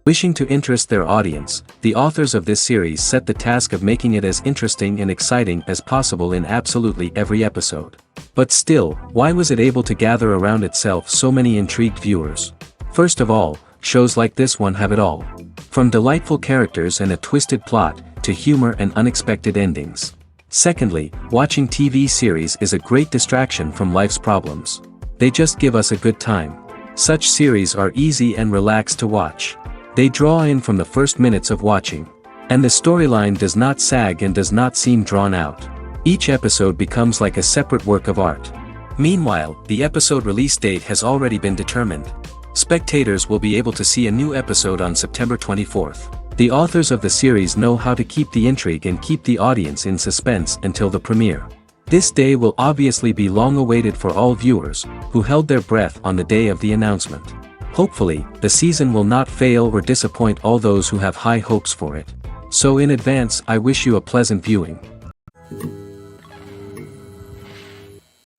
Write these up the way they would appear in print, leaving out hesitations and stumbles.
Wishing to interest their audience, the authors of this series set the task of making it as interesting and exciting as possible in absolutely every episode. But still, why was it able to gather around itself so many intrigued viewers? First of all, shows like this one have it all. From delightful characters and a twisted plot, to humor and unexpected endings. Secondly, watching TV series is a great distraction from life's problems. They just give us a good time. Such series are easy and relaxed to watch. They draw in from the first minutes of watching. And the storyline does not sag and does not seem drawn out. Each episode becomes like a separate work of art. Meanwhile, the episode release date has already been determined. Spectators will be able to see a new episode on September 24th. The authors of the series know how to keep the intrigue and keep the audience in suspense until the premiere. This day will obviously be long awaited for all viewers, who held their breath on the day of the announcement. Hopefully, the season will not fail or disappoint all those who have high hopes for it. So in advance, I wish you a pleasant viewing.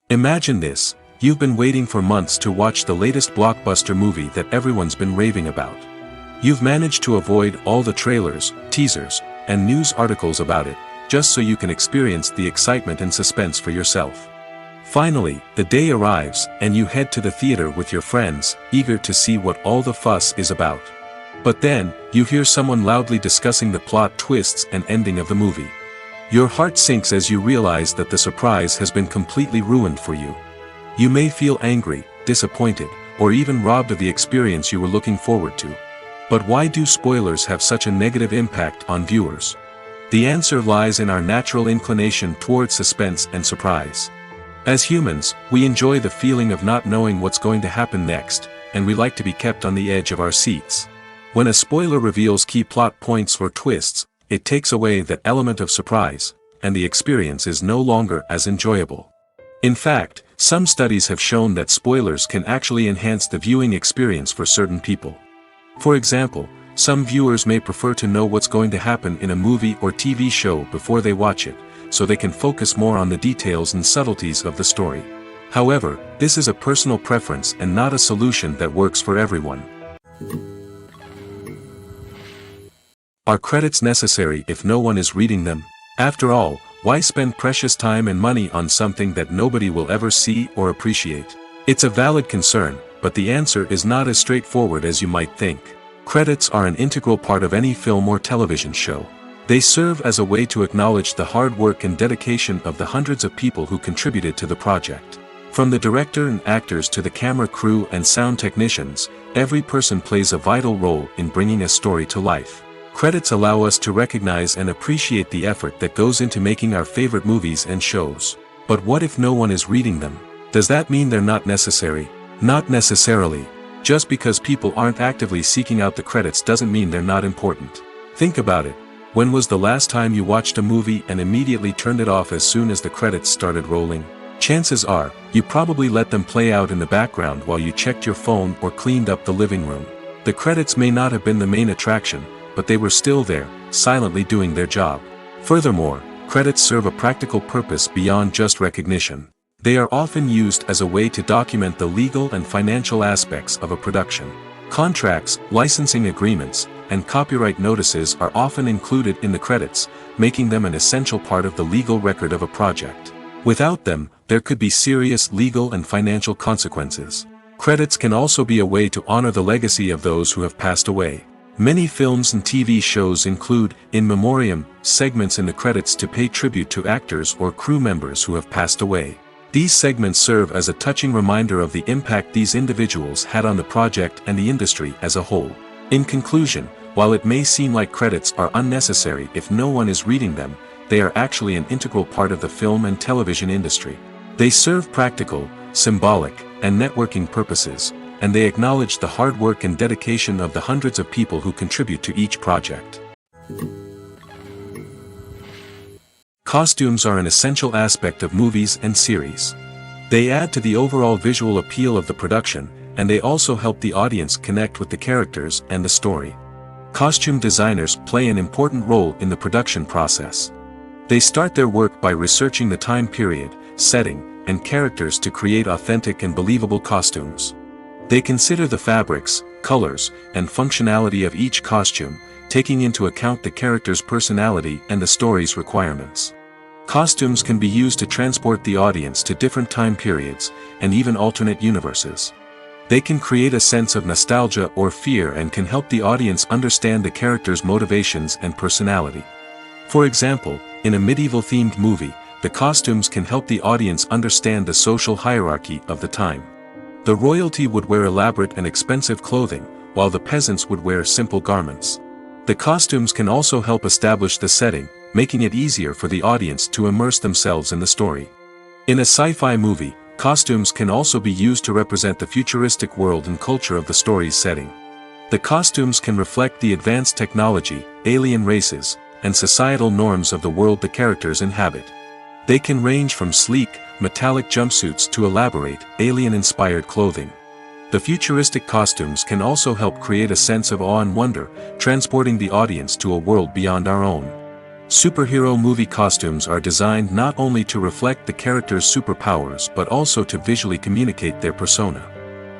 Imagine this, you've been waiting for months to watch the latest blockbuster movie that everyone's been raving about. You've managed to avoid all the trailers, teasers, and news articles about it, just so you can experience the excitement and suspense for yourself. Finally, the day arrives, and you head to the theater with your friends, eager to see what all the fuss is about. But then, you hear someone loudly discussing the plot twists and ending of the movie. Your heart sinks as you realize that the surprise has been completely ruined for you. You may feel angry, disappointed, or even robbed of the experience you were looking forward to. But why do spoilers have such a negative impact on viewers? The answer lies in our natural inclination towards suspense and surprise. As humans, we enjoy the feeling of not knowing what's going to happen next, and we like to be kept on the edge of our seats. When a spoiler reveals key plot points or twists, it takes away that element of surprise, and the experience is no longer as enjoyable. In fact, some studies have shown that spoilers can actually enhance the viewing experience for certain people. For example, some viewers may prefer to know what's going to happen in a movie or TV show before they watch it, so they can focus more on the details and subtleties of the story. However, this is a personal preference and not a solution that works for everyone. Are credits necessary if no one is reading them? After all, why spend precious time and money on something that nobody will ever see or appreciate? It's a valid concern, but the answer is not as straightforward as you might think. Credits are an integral part of any film or television show. They serve as a way to acknowledge the hard work and dedication of the hundreds of people who contributed to the project. From the director and actors to the camera crew and sound technicians, every person plays a vital role in bringing a story to life. Credits allow us to recognize and appreciate the effort that goes into making our favorite movies and shows. But what if no one is reading them? Does that mean they're not necessary? Not necessarily. Just because people aren't actively seeking out the credits doesn't mean they're not important. Think about it. When was the last time you watched a movie and immediately turned it off as soon as the credits started rolling? Chances are, you probably let them play out in the background while you checked your phone or cleaned up the living room. The credits may not have been the main attraction, but they were still there, silently doing their job. Furthermore, credits serve a practical purpose beyond just recognition. They are often used as a way to document the legal and financial aspects of a production. Contracts, licensing agreements, and copyright notices are often included in the credits, making them an essential part of the legal record of a project. Without them, there could be serious legal and financial consequences. Credits can also be a way to honor the legacy of those who have passed away. Many films and TV shows include, in memoriam, segments in the credits to pay tribute to actors or crew members who have passed away. These segments serve as a touching reminder of the impact these individuals had on the project and the industry as a whole. In conclusion, while it may seem like credits are unnecessary if no one is reading them, they are actually an integral part of the film and television industry. They serve practical, symbolic, and networking purposes, and they acknowledge the hard work and dedication of the hundreds of people who contribute to each project. Costumes are an essential aspect of movies and series. They add to the overall visual appeal of the production, and they also help the audience connect with the characters and the story. Costume designers play an important role in the production process. They start their work by researching the time period, setting, and characters to create authentic and believable costumes. They consider the fabrics, colors, and functionality of each costume, taking into account the character's personality and the story's requirements. Costumes can be used to transport the audience to different time periods, and even alternate universes. They can create a sense of nostalgia or fear and can help the audience understand the character's motivations and personality. For example, in a medieval-themed movie, the costumes can help the audience understand the social hierarchy of the time. The royalty would wear elaborate and expensive clothing, while the peasants would wear simple garments. The costumes can also help establish the setting, making it easier for the audience to immerse themselves in the story. In a sci-fi movie, costumes can also be used to represent the futuristic world and culture of the story's setting. The costumes can reflect the advanced technology, alien races, and societal norms of the world the characters inhabit. They can range from sleek, metallic jumpsuits to elaborate, alien-inspired clothing. The futuristic costumes can also help create a sense of awe and wonder, transporting the audience to a world beyond our own. Superhero movie costumes are designed not only to reflect the character's superpowers but also to visually communicate their persona.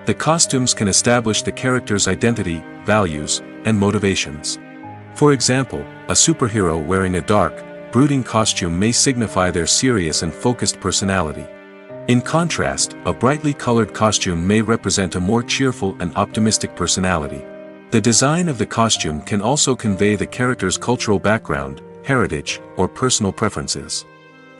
The costumes can establish the character's identity, values, and motivations. For example, a superhero wearing a dark, brooding costume may signify their serious and focused personality. In contrast, a brightly colored costume may represent a more cheerful and optimistic personality. The design of the costume can also convey the character's cultural background, heritage, or personal preferences.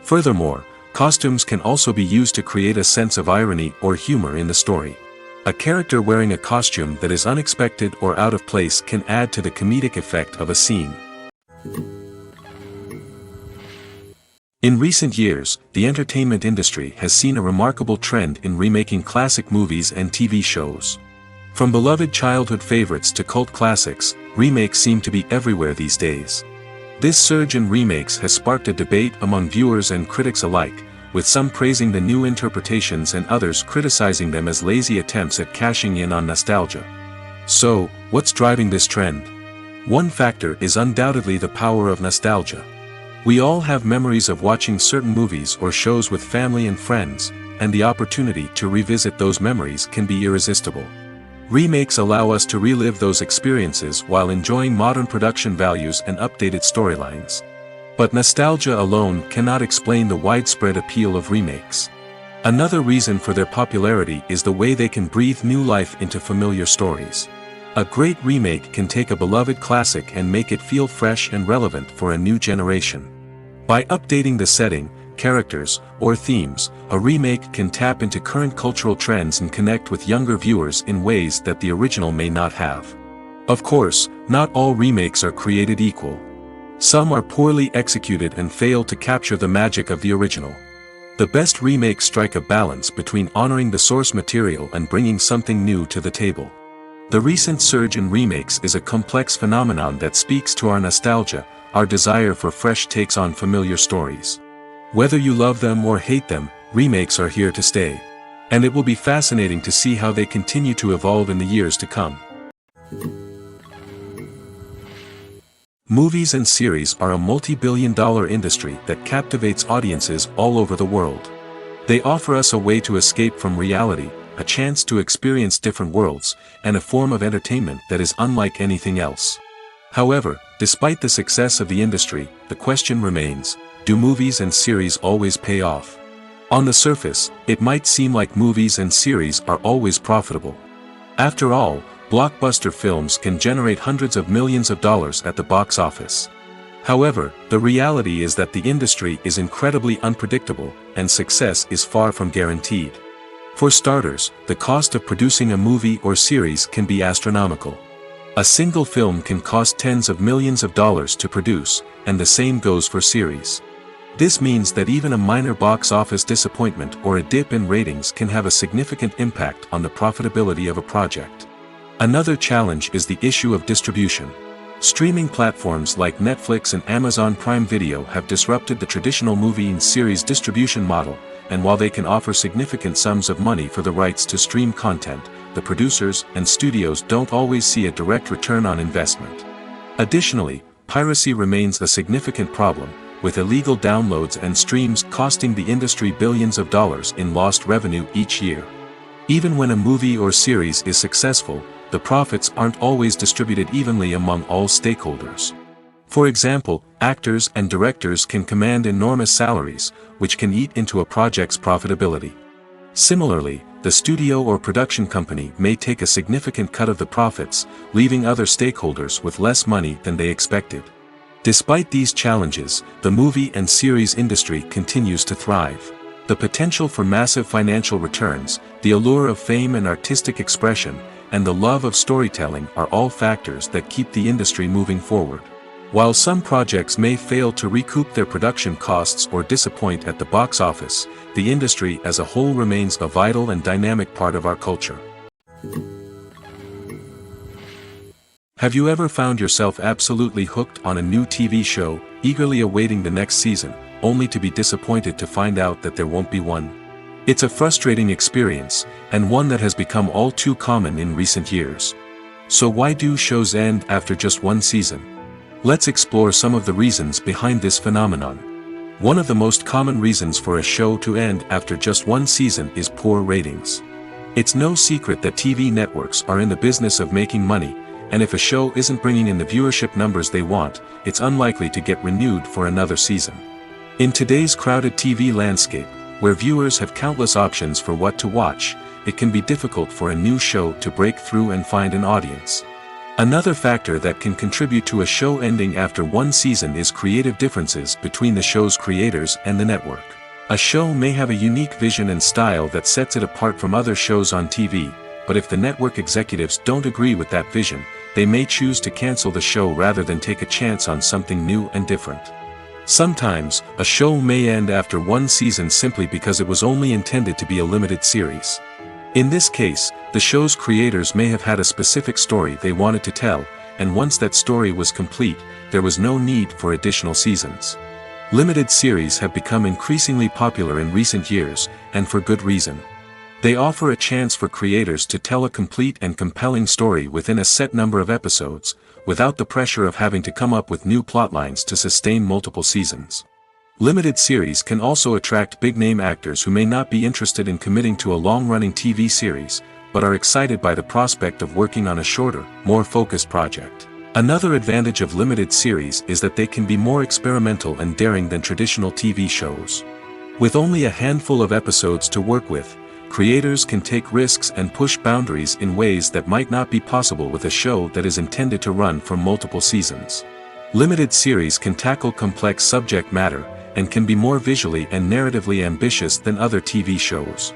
Furthermore, costumes can also be used to create a sense of irony or humor in the story. A character wearing a costume that is unexpected or out of place can add to the comedic effect of a scene. In recent years, the entertainment industry has seen a remarkable trend in remaking classic movies and TV shows. From beloved childhood favorites to cult classics, remakes seem to be everywhere these days. This surge in remakes has sparked a debate among viewers and critics alike, with some praising the new interpretations and others criticizing them as lazy attempts at cashing in on nostalgia. So, what's driving this trend? One factor is undoubtedly the power of nostalgia. We all have memories of watching certain movies or shows with family and friends, and the opportunity to revisit those memories can be irresistible. Remakes allow us to relive those experiences while enjoying modern production values and updated storylines. But nostalgia alone cannot explain the widespread appeal of remakes. Another reason for their popularity is the way they can breathe new life into familiar stories. A great remake can take a beloved classic and make it feel fresh and relevant for a new generation. By updating the setting, characters, or themes, a remake can tap into current cultural trends and connect with younger viewers in ways that the original may not have. Of course, not all remakes are created equal. Some are poorly executed and fail to capture the magic of the original. The best remakes strike a balance between honoring the source material and bringing something new to the table. The recent surge in remakes is a complex phenomenon that speaks to our nostalgia, our desire for fresh takes on familiar stories. Whether you love them or hate them, remakes are here to stay. And it will be fascinating to see how they continue to evolve in the years to come. Movies and series are a multi-billion-dollar industry that captivates audiences all over the world. They offer us a way to escape from reality, a chance to experience different worlds, and a form of entertainment that is unlike anything else. However, despite the success of the industry, the question remains, do movies and series always pay off? On the surface, it might seem like movies and series are always profitable. After all, blockbuster films can generate hundreds of millions of dollars at the box office. However, the reality is that the industry is incredibly unpredictable, and success is far from guaranteed. For starters, the cost of producing a movie or series can be astronomical. A single film can cost tens of millions of dollars to produce, and the same goes for series. This means that even a minor box office disappointment or a dip in ratings can have a significant impact on the profitability of a project. Another challenge is the issue of distribution. Streaming platforms like Netflix and Amazon Prime Video have disrupted the traditional movie and series distribution model, and while they can offer significant sums of money for the rights to stream content, the producers and studios don't always see a direct return on investment. Additionally, piracy remains a significant problem, with illegal downloads and streams costing the industry billions of dollars in lost revenue each year. Even when a movie or series is successful, the profits aren't always distributed evenly among all stakeholders. For example, actors and directors can command enormous salaries, which can eat into a project's profitability. Similarly, the studio or production company may take a significant cut of the profits, leaving other stakeholders with less money than they expected. Despite these challenges, the movie and series industry continues to thrive. The potential for massive financial returns, the allure of fame and artistic expression, and the love of storytelling are all factors that keep the industry moving forward. While some projects may fail to recoup their production costs or disappoint at the box office, the industry as a whole remains a vital and dynamic part of our culture. Have you ever found yourself absolutely hooked on a new TV show, eagerly awaiting the next season, only to be disappointed to find out that there won't be one? It's a frustrating experience, and one that has become all too common in recent years. So why do shows end after just one season? Let's explore some of the reasons behind this phenomenon. One of the most common reasons for a show to end after just one season is poor ratings. It's no secret that TV networks are in the business of making money, and if a show isn't bringing in the viewership numbers they want, it's unlikely to get renewed for another season. In today's crowded TV landscape, where viewers have countless options for what to watch, it can be difficult for a new show to break through and find an audience. Another factor that can contribute to a show ending after one season is creative differences between the show's creators and the network. A show may have a unique vision and style that sets it apart from other shows on TV, but if the network executives don't agree with that vision, they may choose to cancel the show rather than take a chance on something new and different. Sometimes, a show may end after one season simply because it was only intended to be a limited series. In this case, the show's creators may have had a specific story they wanted to tell, and once that story was complete, there was no need for additional seasons. Limited series have become increasingly popular in recent years, and for good reason. They offer a chance for creators to tell a complete and compelling story within a set number of episodes, without the pressure of having to come up with new plotlines to sustain multiple seasons. Limited series can also attract big-name actors who may not be interested in committing to a long-running TV series, but are excited by the prospect of working on a shorter, more focused project. Another advantage of limited series is that they can be more experimental and daring than traditional TV shows. With only a handful of episodes to work with, creators can take risks and push boundaries in ways that might not be possible with a show that is intended to run for multiple seasons. Limited series can tackle complex subject matter, and can be more visually and narratively ambitious than other TV shows.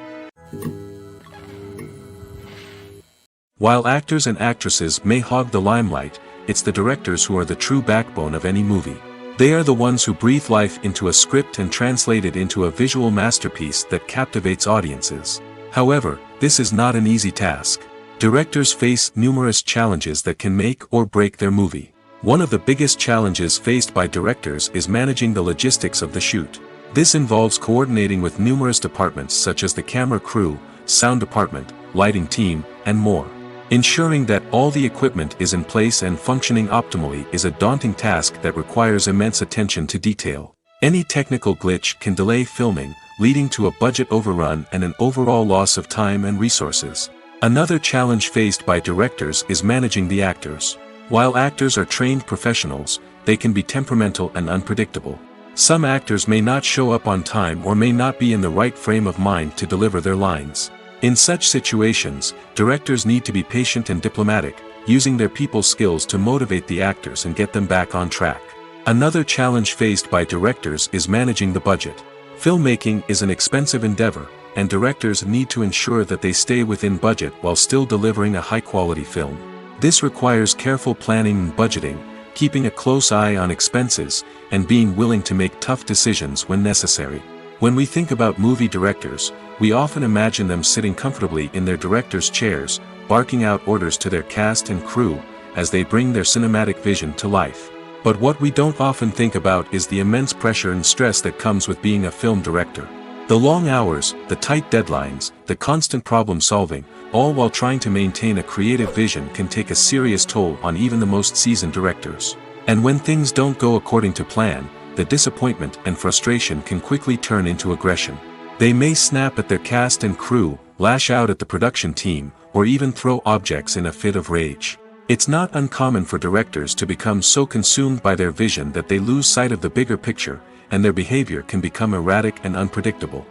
While actors and actresses may hog the limelight, it's the directors who are the true backbone of any movie. They are the ones who breathe life into a script and translate it into a visual masterpiece that captivates audiences. However, this is not an easy task. Directors face numerous challenges that can make or break their movie. One of the biggest challenges faced by directors is managing the logistics of the shoot. This involves coordinating with numerous departments such as the camera crew, sound department, lighting team, and more. Ensuring that all the equipment is in place and functioning optimally is a daunting task that requires immense attention to detail. Any technical glitch can delay filming, leading to a budget overrun and an overall loss of time and resources. Another challenge faced by directors is managing the actors. While actors are trained professionals, they can be temperamental and unpredictable. Some actors may not show up on time or may not be in the right frame of mind to deliver their lines. In such situations, directors need to be patient and diplomatic, using their people skills to motivate the actors and get them back on track. Another challenge faced by directors is managing the budget. Filmmaking is an expensive endeavor, and directors need to ensure that they stay within budget while still delivering a high-quality film. This requires careful planning and budgeting, keeping a close eye on expenses, and being willing to make tough decisions when necessary. When we think about movie directors, we often imagine them sitting comfortably in their director's chairs, barking out orders to their cast and crew, as they bring their cinematic vision to life. But what we don't often think about is the immense pressure and stress that comes with being a film director. The long hours, the tight deadlines, the constant problem solving, all while trying to maintain a creative vision can take a serious toll on even the most seasoned directors. And when things don't go according to plan, the disappointment and frustration can quickly turn into aggression. They may snap at their cast and crew, lash out at the production team, or even throw objects in a fit of rage. It's not uncommon for directors to become so consumed by their vision that they lose sight of the bigger picture, and their behavior can become erratic and unpredictable.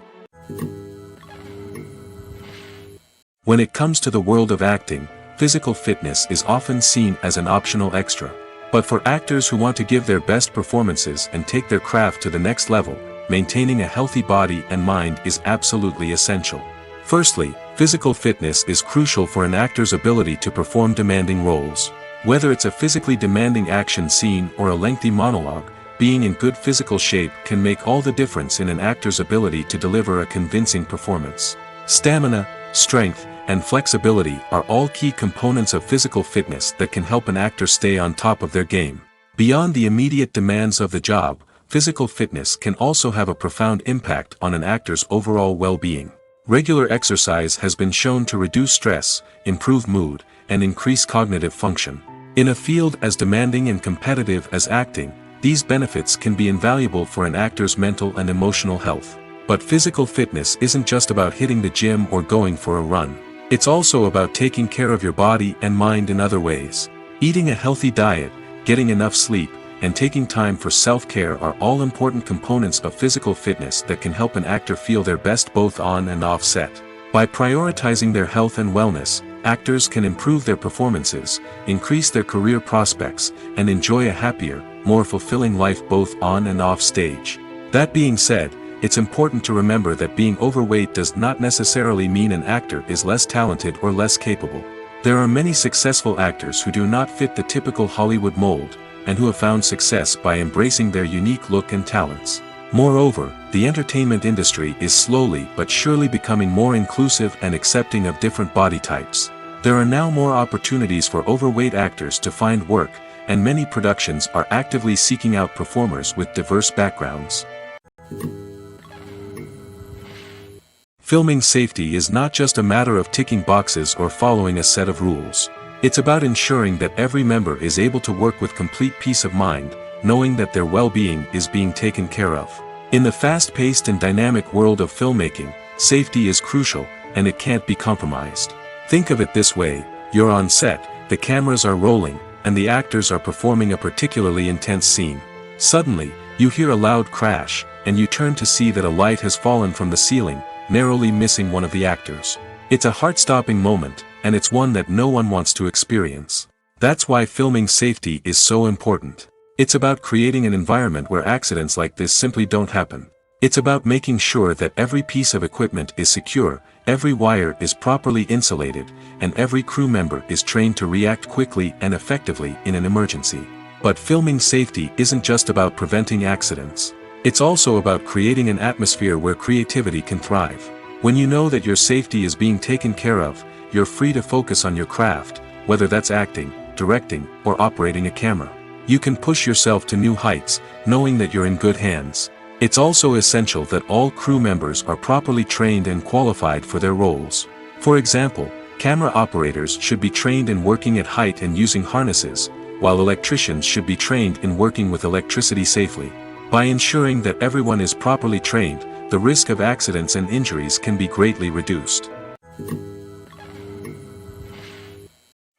When it comes to the world of acting, physical fitness is often seen as an optional extra. But for actors who want to give their best performances and take their craft to the next level, maintaining a healthy body and mind is absolutely essential. Firstly, physical fitness is crucial for an actor's ability to perform demanding roles. Whether it's a physically demanding action scene or a lengthy monologue, being in good physical shape can make all the difference in an actor's ability to deliver a convincing performance. Stamina, strength, and flexibility are all key components of physical fitness that can help an actor stay on top of their game. Beyond the immediate demands of the job, physical fitness can also have a profound impact on an actor's overall well-being. Regular exercise has been shown to reduce stress, improve mood, and increase cognitive function. In a field as demanding and competitive as acting, these benefits can be invaluable for an actor's mental and emotional health. But physical fitness isn't just about hitting the gym or going for a run. It's also about taking care of your body and mind in other ways. Eating a healthy diet, getting enough sleep, and taking time for self-care are all important components of physical fitness that can help an actor feel their best both on and off set. By prioritizing their health and wellness, actors can improve their performances, increase their career prospects, and enjoy a happier, more fulfilling life both on and off stage. That being said, it's important to remember that being overweight does not necessarily mean an actor is less talented or less capable. There are many successful actors who do not fit the typical Hollywood mold, and who have found success by embracing their unique look and talents. Moreover, the entertainment industry is slowly but surely becoming more inclusive and accepting of different body types. There are now more opportunities for overweight actors to find work, and many productions are actively seeking out performers with diverse backgrounds. Filming safety is not just a matter of ticking boxes or following a set of rules. It's about ensuring that every member is able to work with complete peace of mind, knowing that their well-being is being taken care of. In the fast-paced and dynamic world of filmmaking, safety is crucial, and it can't be compromised. Think of it this way: you're on set, the cameras are rolling, and the actors are performing a particularly intense scene. Suddenly, you hear a loud crash, and you turn to see that a light has fallen from the ceiling, narrowly missing one of the actors. It's a heart-stopping moment, and it's one that no one wants to experience. That's why filming safety is so important. It's about creating an environment where accidents like this simply don't happen. It's about making sure that every piece of equipment is secure, every wire is properly insulated, and every crew member is trained to react quickly and effectively in an emergency. But filming safety isn't just about preventing accidents. It's also about creating an atmosphere where creativity can thrive. When you know that your safety is being taken care of, you're free to focus on your craft, whether that's acting, directing, or operating a camera. You can push yourself to new heights, knowing that you're in good hands. It's also essential that all crew members are properly trained and qualified for their roles. For example, camera operators should be trained in working at height and using harnesses, while electricians should be trained in working with electricity safely. By ensuring that everyone is properly trained, the risk of accidents and injuries can be greatly reduced.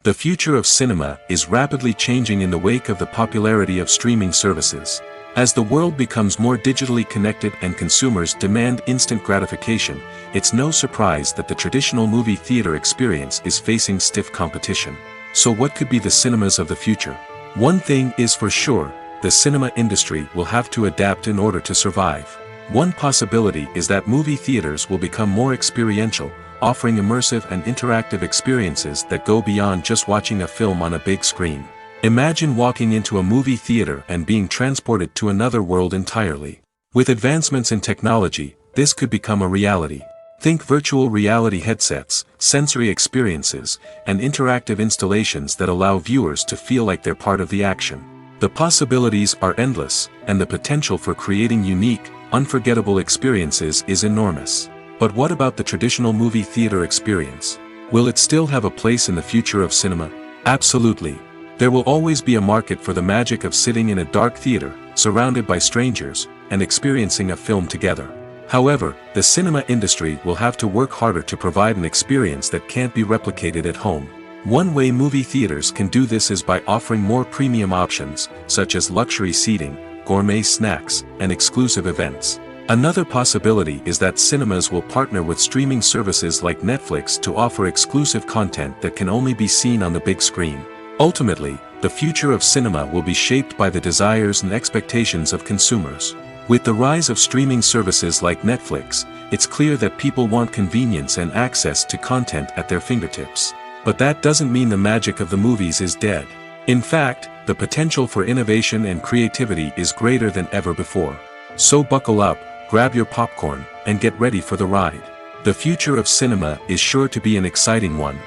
The future of cinema is rapidly changing in the wake of the popularity of streaming services. As the world becomes more digitally connected and consumers demand instant gratification, it's no surprise that the traditional movie theater experience is facing stiff competition. So what could be the cinemas of the future? One thing is for sure: the cinema industry will have to adapt in order to survive. One possibility is that movie theaters will become more experiential, offering immersive and interactive experiences that go beyond just watching a film on a big screen. Imagine walking into a movie theater and being transported to another world entirely. With advancements in technology, this could become a reality. Think virtual reality headsets, sensory experiences, and interactive installations that allow viewers to feel like they're part of the action. The possibilities are endless, and the potential for creating unique, unforgettable experiences is enormous. But what about the traditional movie theater experience? Will it still have a place in the future of cinema? Absolutely. There will always be a market for the magic of sitting in a dark theater, surrounded by strangers, and experiencing a film together. However, the cinema industry will have to work harder to provide an experience that can't be replicated at home. One way movie theaters can do this is by offering more premium options, such as luxury seating, gourmet snacks, and exclusive events. Another possibility is that cinemas will partner with streaming services like Netflix to offer exclusive content that can only be seen on the big screen. Ultimately, the future of cinema will be shaped by the desires and expectations of consumers. With the rise of streaming services like Netflix, it's clear that people want convenience and access to content at their fingertips. But that doesn't mean the magic of the movies is dead. In fact, the potential for innovation and creativity is greater than ever before. So buckle up, grab your popcorn, and get ready for the ride. The future of cinema is sure to be an exciting one.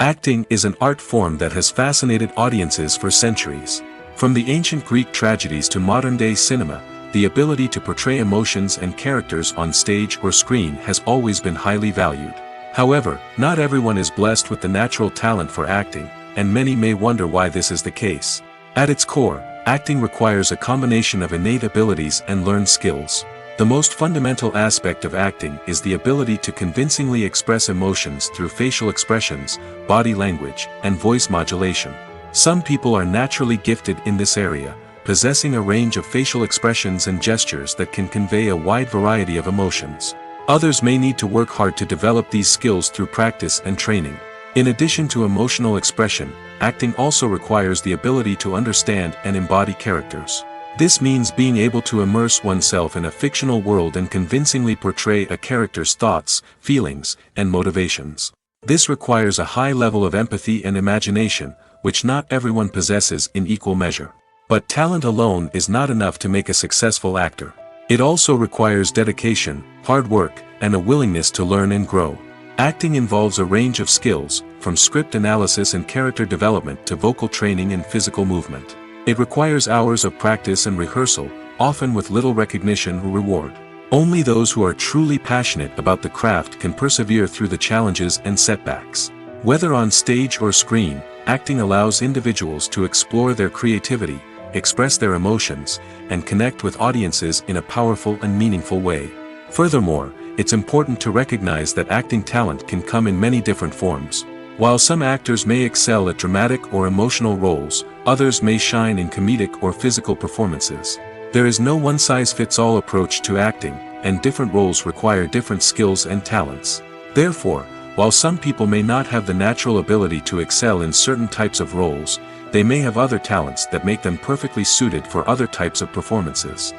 Acting is an art form that has fascinated audiences for centuries. From the ancient Greek tragedies to modern-day cinema, the ability to portray emotions and characters on stage or screen has always been highly valued. However, not everyone is blessed with the natural talent for acting, and many may wonder why this is the case. At its core, acting requires a combination of innate abilities and learned skills. The most fundamental aspect of acting is the ability to convincingly express emotions through facial expressions, body language, and voice modulation. Some people are naturally gifted in this area, possessing a range of facial expressions and gestures that can convey a wide variety of emotions. Others may need to work hard to develop these skills through practice and training. In addition to emotional expression, acting also requires the ability to understand and embody characters. This means being able to immerse oneself in a fictional world and convincingly portray a character's thoughts, feelings, and motivations. This requires a high level of empathy and imagination, which not everyone possesses in equal measure. But talent alone is not enough to make a successful actor. It also requires dedication, hard work, and a willingness to learn and grow. Acting involves a range of skills, from script analysis and character development to vocal training and physical movement. It requires hours of practice and rehearsal, often with little recognition or reward. Only those who are truly passionate about the craft can persevere through the challenges and setbacks. Whether on stage or screen, acting allows individuals to explore their creativity, express their emotions, and connect with audiences in a powerful and meaningful way. Furthermore, it's important to recognize that acting talent can come in many different forms. While some actors may excel at dramatic or emotional roles, others may shine in comedic or physical performances. There is no one-size-fits-all approach to acting, and different roles require different skills and talents. Therefore, while some people may not have the natural ability to excel in certain types of roles, they may have other talents that make them perfectly suited for other types of performances.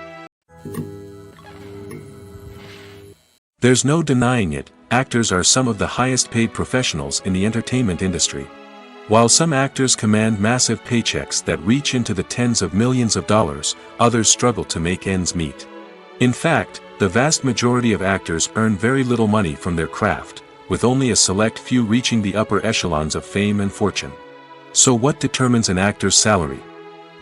There's no denying it, actors are some of the highest paid professionals in the entertainment industry. While some actors command massive paychecks that reach into the tens of millions of dollars, others struggle to make ends meet. In fact, the vast majority of actors earn very little money from their craft, with only a select few reaching the upper echelons of fame and fortune. So what determines an actor's salary?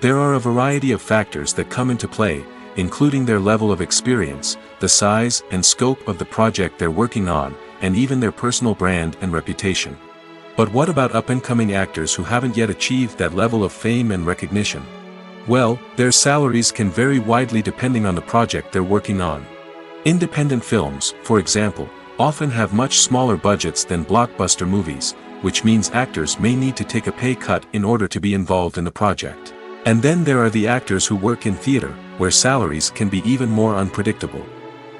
There are a variety of factors that come into play, including their level of experience, the size and scope of the project they're working on, and even their personal brand and reputation. But what about up-and-coming actors who haven't yet achieved that level of fame and recognition? Well, their salaries can vary widely depending on the project they're working on. Independent films, for example, often have much smaller budgets than blockbuster movies, which means actors may need to take a pay cut in order to be involved in the project. And then there are the actors who work in theater, where salaries can be even more unpredictable.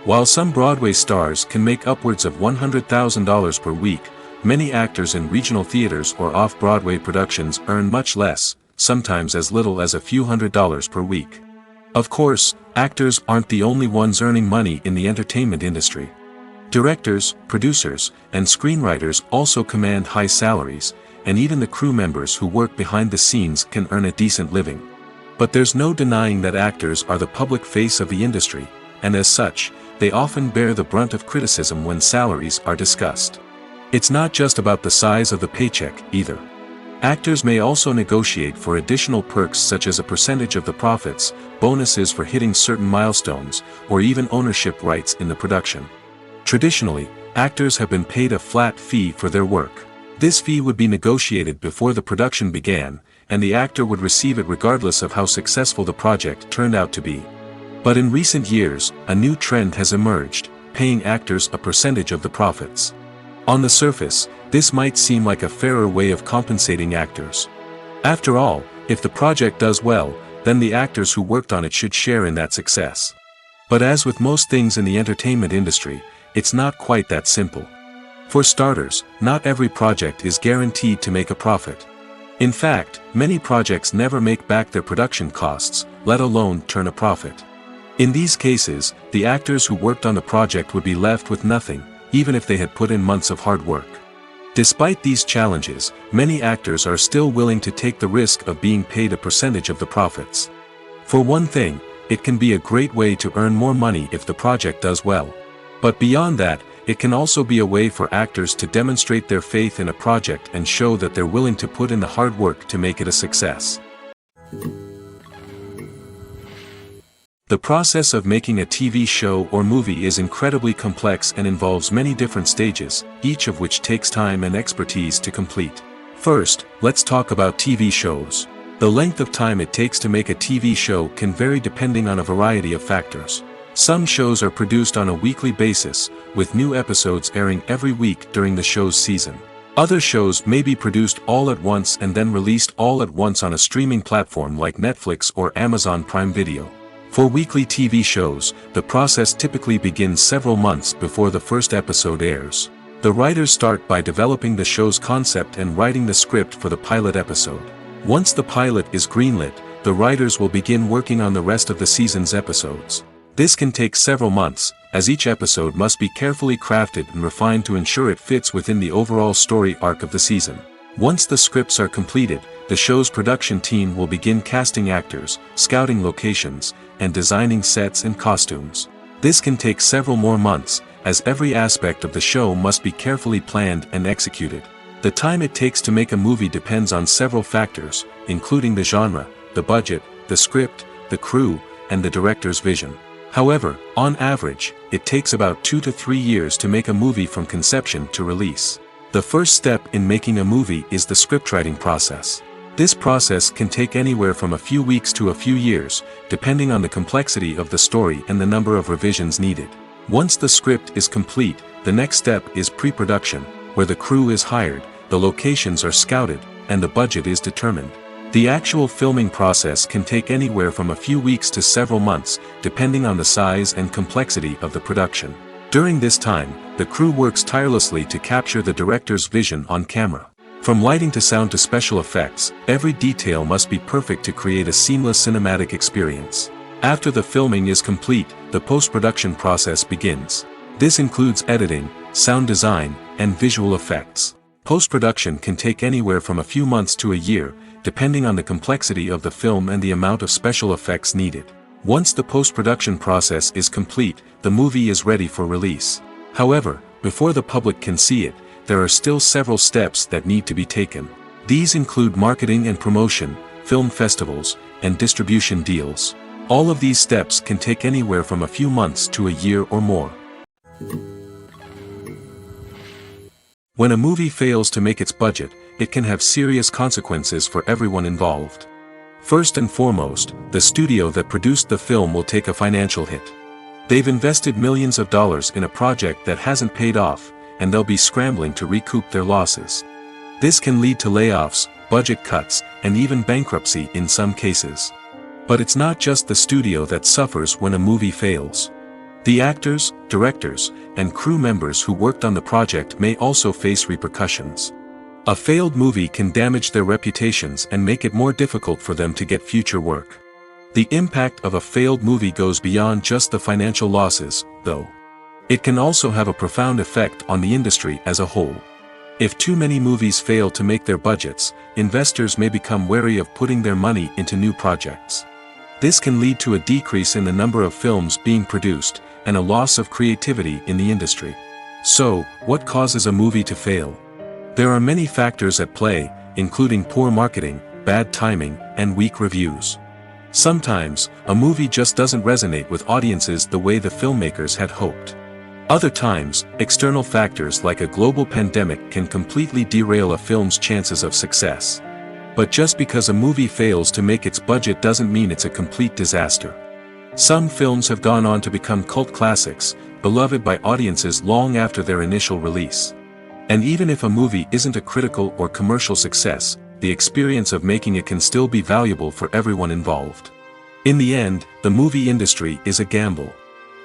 While some Broadway stars can make upwards of $100,000 per week, many actors in regional theaters or off-Broadway productions earn much less, sometimes as little as a few $100s per week. Of course, actors aren't the only ones earning money in the entertainment industry. Directors, producers, and screenwriters also command high salaries, and even the crew members who work behind the scenes can earn a decent living. But there's no denying that actors are the public face of the industry, and as such, they often bear the brunt of criticism when salaries are discussed. It's not just about the size of the paycheck, either. Actors may also negotiate for additional perks such as a percentage of the profits, bonuses for hitting certain milestones, or even ownership rights in the production. Traditionally, actors have been paid a flat fee for their work. This fee would be negotiated before the production began, and the actor would receive it regardless of how successful the project turned out to be. But in recent years, a new trend has emerged, paying actors a percentage of the profits. On the surface, this might seem like a fairer way of compensating actors. After all, if the project does well, then the actors who worked on it should share in that success. But as with most things in the entertainment industry, it's not quite that simple. For starters, not every project is guaranteed to make a profit. In fact, many projects never make back their production costs, let alone turn a profit. In these cases, the actors who worked on the project would be left with nothing, even if they had put in months of hard work. Despite these challenges, many actors are still willing to take the risk of being paid a percentage of the profits. For one thing, it can be a great way to earn more money if the project does well. But beyond that, it can also be a way for actors to demonstrate their faith in a project and show that they're willing to put in the hard work to make it a success. The process of making a TV show or movie is incredibly complex and involves many different stages, each of which takes time and expertise to complete. First, let's talk about TV shows. The length of time it takes to make a TV show can vary depending on a variety of factors. Some shows are produced on a weekly basis, with new episodes airing every week during the show's season. Other shows may be produced all at once and then released all at once on a streaming platform like Netflix or Amazon Prime Video. For weekly TV shows, the process typically begins several months before the first episode airs. The writers start by developing the show's concept and writing the script for the pilot episode. Once the pilot is greenlit, the writers will begin working on the rest of the season's episodes. This can take several months, as each episode must be carefully crafted and refined to ensure it fits within the overall story arc of the season. Once the scripts are completed, the show's production team will begin casting actors, scouting locations, and designing sets and costumes. This can take several more months, as every aspect of the show must be carefully planned and executed. The time it takes to make a movie depends on several factors, including the genre, the budget, the script, the crew, and the director's vision. However, on average, it takes about 2 to 3 years to make a movie from conception to release. The first step in making a movie is the scriptwriting process. This process can take anywhere from a few weeks to a few years, depending on the complexity of the story and the number of revisions needed. Once the script is complete, the next step is pre-production, where the crew is hired, the locations are scouted, and the budget is determined. The actual filming process can take anywhere from a few weeks to several months, depending on the size and complexity of the production. During this time, the crew works tirelessly to capture the director's vision on camera. From lighting to sound to special effects, every detail must be perfect to create a seamless cinematic experience. After the filming is complete, the post-production process begins. This includes editing, sound design, and visual effects. Post-production can take anywhere from a few months to a year, depending on the complexity of the film and the amount of special effects needed. Once the post-production process is complete, the movie is ready for release. However, before the public can see it, there are still several steps that need to be taken. These include marketing and promotion, film festivals, and distribution deals. All of these steps can take anywhere from a few months to a year or more. When a movie fails to make its budget, it can have serious consequences for everyone involved. First and foremost, the studio that produced the film will take a financial hit. They've invested millions of dollars in a project that hasn't paid off, and they'll be scrambling to recoup their losses. This can lead to layoffs, budget cuts, and even bankruptcy in some cases. But it's not just the studio that suffers when a movie fails. The actors, directors, and crew members who worked on the project may also face repercussions. A failed movie can damage their reputations and make it more difficult for them to get future work. The impact of a failed movie goes beyond just the financial losses, though. It can also have a profound effect on the industry as a whole. If too many movies fail to make their budgets, investors may become wary of putting their money into new projects. This can lead to a decrease in the number of films being produced, and a loss of creativity in the industry. So, what causes a movie to fail? There are many factors at play, including poor marketing, bad timing, and weak reviews. Sometimes, a movie just doesn't resonate with audiences the way the filmmakers had hoped. Other times, external factors like a global pandemic can completely derail a film's chances of success. But just because a movie fails to make its budget doesn't mean it's a complete disaster. Some films have gone on to become cult classics, beloved by audiences long after their initial release. And even if a movie isn't a critical or commercial success, the experience of making it can still be valuable for everyone involved. In the end, the movie industry is a gamble.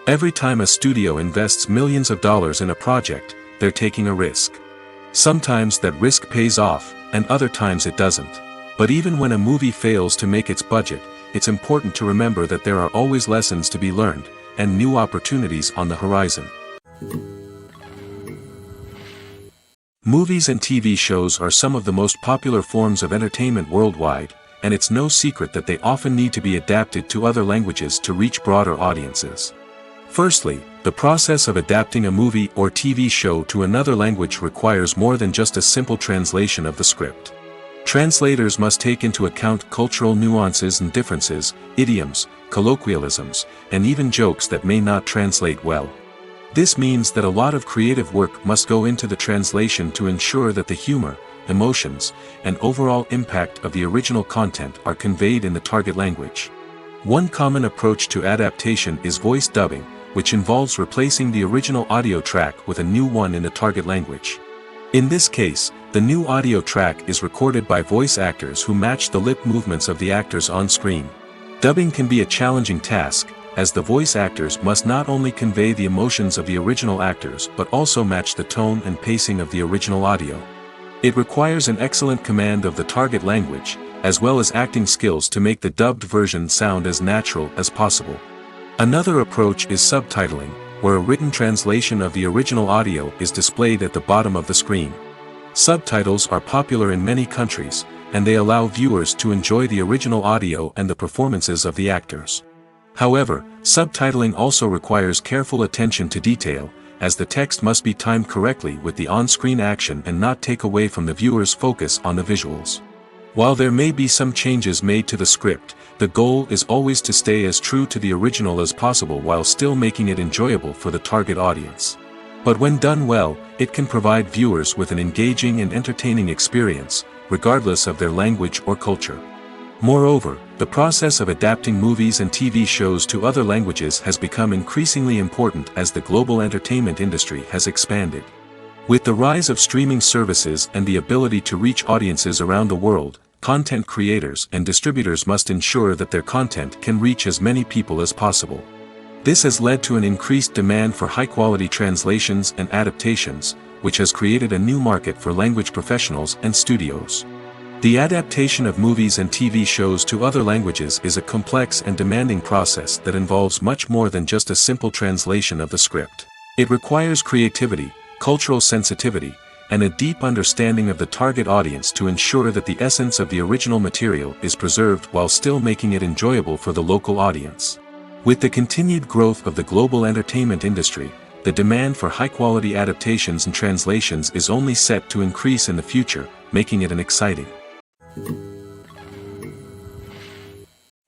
Every time a studio invests millions of dollars in a project, they're taking a risk. Sometimes that risk pays off, and other times it doesn't. But even when a movie fails to make its budget, it's important to remember that there are always lessons to be learned, and new opportunities on the horizon. Movies and TV shows are some of the most popular forms of entertainment worldwide, and it's no secret that they often need to be adapted to other languages to reach broader audiences. Firstly, the process of adapting a movie or TV show to another language requires more than just a simple translation of the script. Translators must take into account cultural nuances and differences, idioms, colloquialisms, and even jokes that may not translate well. This means that a lot of creative work must go into the translation to ensure that the humor, emotions, and overall impact of the original content are conveyed in the target language. One common approach to adaptation is voice dubbing, which involves replacing the original audio track with a new one in the target language. In this case, the new audio track is recorded by voice actors who match the lip movements of the actors on screen. Dubbing can be a challenging task, as the voice actors must not only convey the emotions of the original actors but also match the tone and pacing of the original audio. It requires an excellent command of the target language, as well as acting skills to make the dubbed version sound as natural as possible. Another approach is subtitling, where a written translation of the original audio is displayed at the bottom of the screen. Subtitles are popular in many countries, and they allow viewers to enjoy the original audio and the performances of the actors. However, subtitling also requires careful attention to detail, as the text must be timed correctly with the on-screen action and not take away from the viewer's focus on the visuals. While there may be some changes made to the script, the goal is always to stay as true to the original as possible while still making it enjoyable for the target audience. But when done well, it can provide viewers with an engaging and entertaining experience, regardless of their language or culture. Moreover, the process of adapting movies and TV shows to other languages has become increasingly important as the global entertainment industry has expanded. With the rise of streaming services and the ability to reach audiences around the world, content creators and distributors must ensure that their content can reach as many people as possible. This has led to an increased demand for high-quality translations and adaptations, which has created a new market for language professionals and studios. The adaptation of movies and TV shows to other languages is a complex and demanding process that involves much more than just a simple translation of the script. It requires creativity, cultural sensitivity, and a deep understanding of the target audience to ensure that the essence of the original material is preserved while still making it enjoyable for the local audience. With the continued growth of the global entertainment industry, the demand for high-quality adaptations and translations is only set to increase in the future, making it an exciting.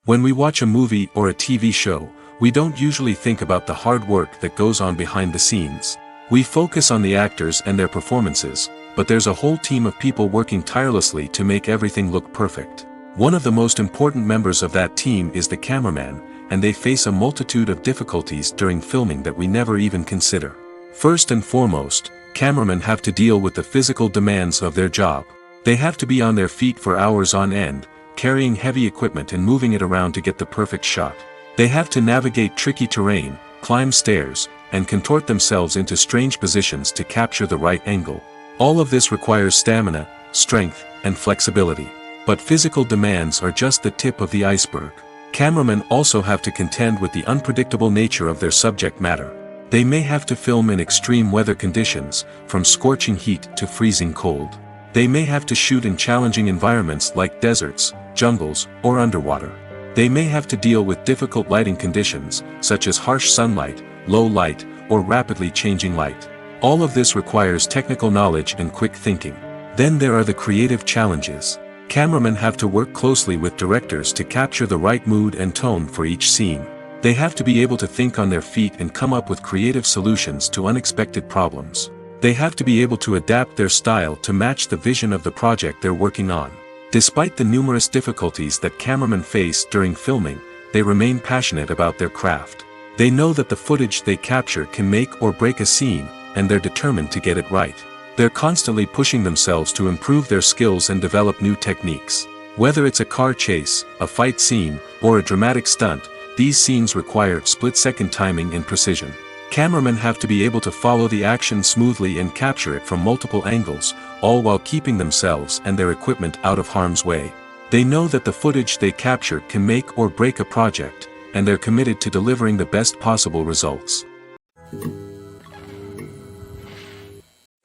When we watch a movie or a TV show, we don't usually think about the hard work that goes on behind the scenes. We focus on the actors and their performances, but there's a whole team of people working tirelessly to make everything look perfect. One of the most important members of that team is the cameraman, and they face a multitude of difficulties during filming that we never even consider. First and foremost, cameramen have to deal with the physical demands of their job. They have to be on their feet for hours on end, carrying heavy equipment and moving it around to get the perfect shot. They have to navigate tricky terrain, climb stairs, and contort themselves into strange positions to capture the right angle. All of this requires stamina, strength, and flexibility. But physical demands are just the tip of the iceberg. Cameramen also have to contend with the unpredictable nature of their subject matter. They may have to film in extreme weather conditions, from scorching heat to freezing cold. They may have to shoot in challenging environments like deserts, jungles, or underwater. They may have to deal with difficult lighting conditions, such as harsh sunlight, low light, or rapidly changing light. All of this requires technical knowledge and quick thinking. Then there are the creative challenges. Cameramen have to work closely with directors to capture the right mood and tone for each scene. They have to be able to think on their feet and come up with creative solutions to unexpected problems. They have to be able to adapt their style to match the vision of the project they're working on. Despite the numerous difficulties that cameramen face during filming, they remain passionate about their craft. They know that the footage they capture can make or break a scene, and they're determined to get it right. They're constantly pushing themselves to improve their skills and develop new techniques. Whether it's a car chase, a fight scene, or a dramatic stunt, these scenes require split-second timing and precision. Cameramen have to be able to follow the action smoothly and capture it from multiple angles, all while keeping themselves and their equipment out of harm's way. They know that the footage they capture can make or break a project, and they're committed to delivering the best possible results.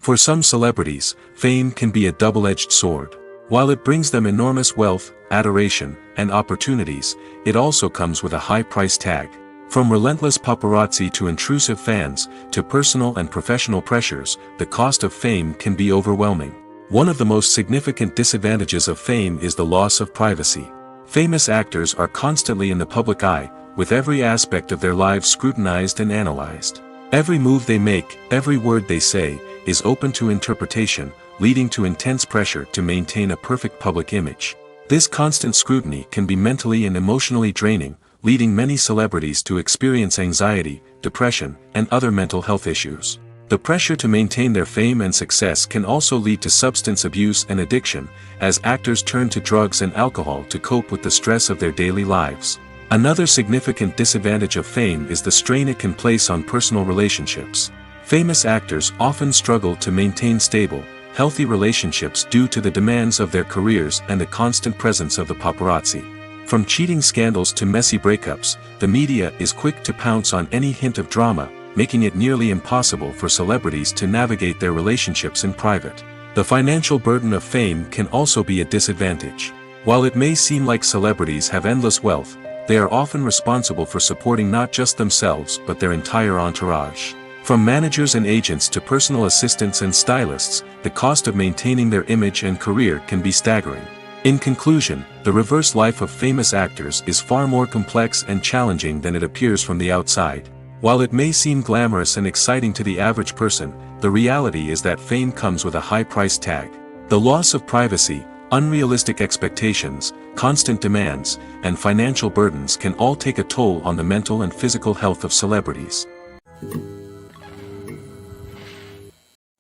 For some celebrities, fame can be a double-edged sword. While it brings them enormous wealth, adoration, and opportunities, it also comes with a high price tag. From relentless paparazzi to intrusive fans, to personal and professional pressures, the cost of fame can be overwhelming. One of the most significant disadvantages of fame is the loss of privacy. Famous actors are constantly in the public eye, with every aspect of their lives scrutinized and analyzed. Every move they make, every word they say, is open to interpretation, leading to intense pressure to maintain a perfect public image. This constant scrutiny can be mentally and emotionally draining, leading many celebrities to experience anxiety, depression, and other mental health issues. The pressure to maintain their fame and success can also lead to substance abuse and addiction, as actors turn to drugs and alcohol to cope with the stress of their daily lives. Another significant disadvantage of fame is the strain it can place on personal relationships. Famous actors often struggle to maintain stable, healthy relationships due to the demands of their careers and the constant presence of the paparazzi. From cheating scandals to messy breakups, the media is quick to pounce on any hint of drama, making it nearly impossible for celebrities to navigate their relationships in private. The financial burden of fame can also be a disadvantage. While it may seem like celebrities have endless wealth, they are often responsible for supporting not just themselves but their entire entourage. From managers and agents to personal assistants and stylists, the cost of maintaining their image and career can be staggering. In conclusion, the reverse life of famous actors is far more complex and challenging than it appears from the outside. While it may seem glamorous and exciting to the average person, the reality is that fame comes with a high price tag. The loss of privacy, unrealistic expectations, constant demands, and financial burdens can all take a toll on the mental and physical health of celebrities.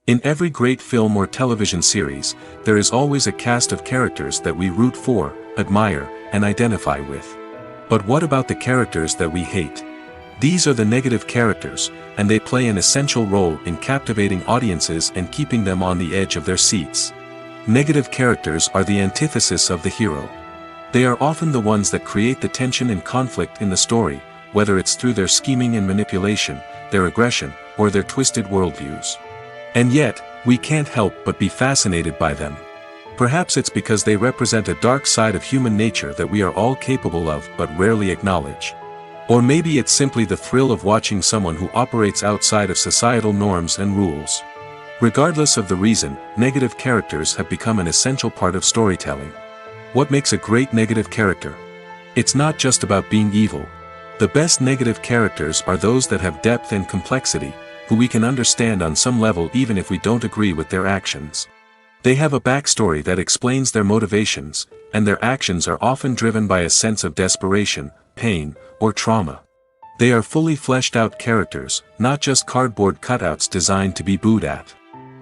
In every great film or television series, there is always a cast of characters that we root for, admire, and identify with. But what about the characters that we hate? These are the negative characters, and they play an essential role in captivating audiences and keeping them on the edge of their seats. Negative characters are the antithesis of the hero. They are often the ones that create the tension and conflict in the story, whether it's through their scheming and manipulation, their aggression, or their twisted worldviews. And yet, we can't help but be fascinated by them. Perhaps it's because they represent a dark side of human nature that we are all capable of but rarely acknowledge. Or maybe it's simply the thrill of watching someone who operates outside of societal norms and rules. Regardless of the reason, negative characters have become an essential part of storytelling. What makes a great negative character? It's not just about being evil. The best negative characters are those that have depth and complexity, who we can understand on some level even if we don't agree with their actions. They have a backstory that explains their motivations, and their actions are often driven by a sense of desperation, pain, or trauma. They are fully fleshed out characters, not just cardboard cutouts designed to be booed at.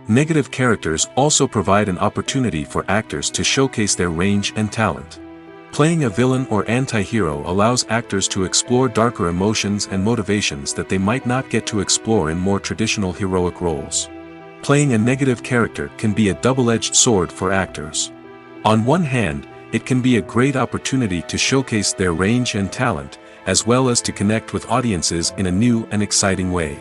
Negative characters also provide an opportunity for actors to showcase their range and talent. Playing a villain or anti-hero allows actors to explore darker emotions and motivations that they might not get to explore in more traditional heroic roles. Playing a negative character can be a double-edged sword for actors. On one hand, it can be a great opportunity to showcase their range and talent, as well as to connect with audiences in a new and exciting way.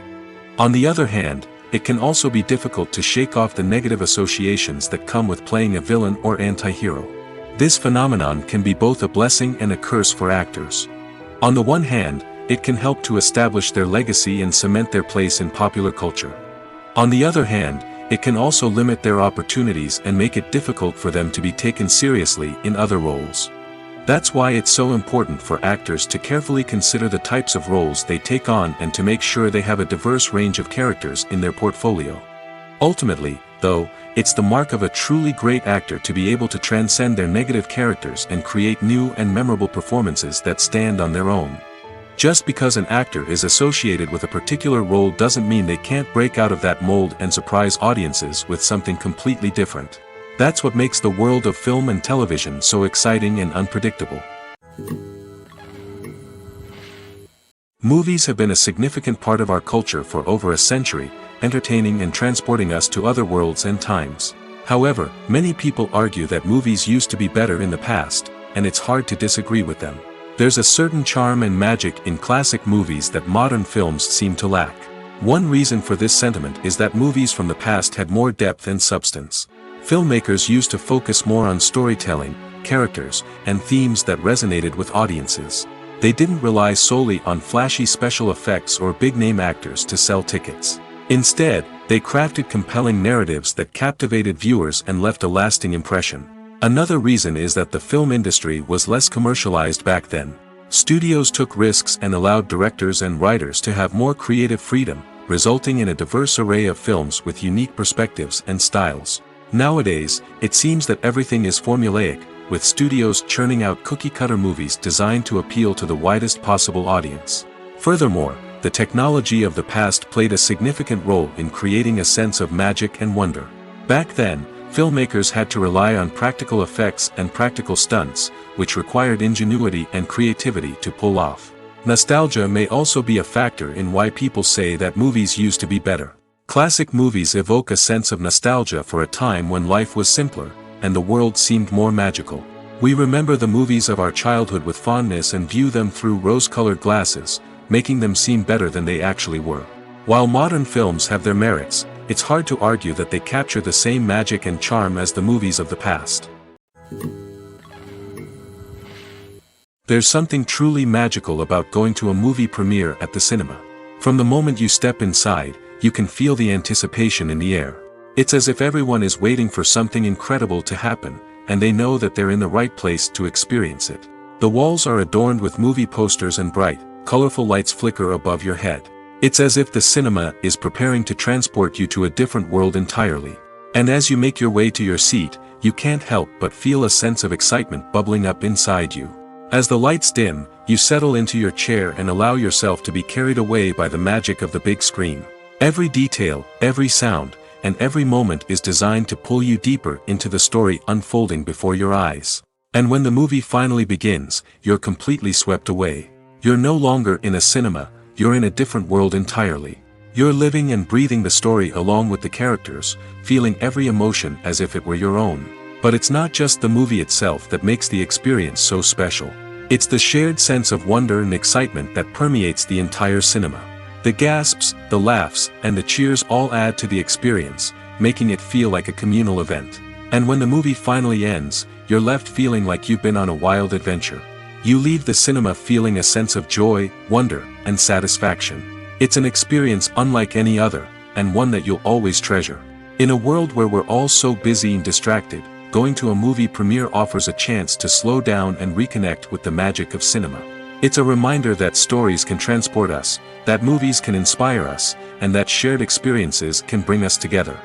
On the other hand, it can also be difficult to shake off the negative associations that come with playing a villain or anti-hero. This phenomenon can be both a blessing and a curse for actors. On the one hand, it can help to establish their legacy and cement their place in popular culture. On the other hand, it can also limit their opportunities and make it difficult for them to be taken seriously in other roles. That's why it's so important for actors to carefully consider the types of roles they take on and to make sure they have a diverse range of characters in their portfolio. Ultimately, though, it's the mark of a truly great actor to be able to transcend their negative characters and create new and memorable performances that stand on their own. Just because an actor is associated with a particular role doesn't mean they can't break out of that mold and surprise audiences with something completely different. That's what makes the world of film and television so exciting and unpredictable. Movies have been a significant part of our culture for over a century, entertaining and transporting us to other worlds and times. However, many people argue that movies used to be better in the past, and it's hard to disagree with them. There's a certain charm and magic in classic movies that modern films seem to lack. One reason for this sentiment is that movies from the past had more depth and substance. Filmmakers used to focus more on storytelling, characters, and themes that resonated with audiences. They didn't rely solely on flashy special effects or big-name actors to sell tickets. Instead, they crafted compelling narratives that captivated viewers and left a lasting impression. Another reason is that the film industry was less commercialized back then. Studios took risks and allowed directors and writers to have more creative freedom, resulting in a diverse array of films with unique perspectives and styles. Nowadays, it seems that everything is formulaic, with studios churning out cookie-cutter movies designed to appeal to the widest possible audience. Furthermore, the technology of the past played a significant role in creating a sense of magic and wonder. Back then, filmmakers had to rely on practical effects and practical stunts, which required ingenuity and creativity to pull off. Nostalgia may also be a factor in why people say that movies used to be better. Classic movies evoke a sense of nostalgia for a time when life was simpler, and the world seemed more magical. We remember the movies of our childhood with fondness and view them through rose-colored glasses, making them seem better than they actually were. While modern films have their merits, it's hard to argue that they capture the same magic and charm as the movies of the past. There's something truly magical about going to a movie premiere at the cinema. From the moment you step inside, you can feel the anticipation in the air. It's as if everyone is waiting for something incredible to happen, and they know that they're in the right place to experience it. The walls are adorned with movie posters and bright, colorful lights flicker above your head. It's as if the cinema is preparing to transport you to a different world entirely. And as you make your way to your seat, you can't help but feel a sense of excitement bubbling up inside you. As the lights dim, you settle into your chair and allow yourself to be carried away by the magic of the big screen. Every detail, every sound, and every moment is designed to pull you deeper into the story unfolding before your eyes. And when the movie finally begins, you're completely swept away. You're no longer in a cinema, you're in a different world entirely. You're living and breathing the story along with the characters, feeling every emotion as if it were your own. But it's not just the movie itself that makes the experience so special. It's the shared sense of wonder and excitement that permeates the entire cinema. The gasps, the laughs, and the cheers all add to the experience, making it feel like a communal event. And when the movie finally ends, you're left feeling like you've been on a wild adventure. You leave the cinema feeling a sense of joy, wonder, and satisfaction. It's an experience unlike any other, and one that you'll always treasure. In a world where we're all so busy and distracted, going to a movie premiere offers a chance to slow down and reconnect with the magic of cinema. It's a reminder that stories can transport us, that movies can inspire us, and that shared experiences can bring us together.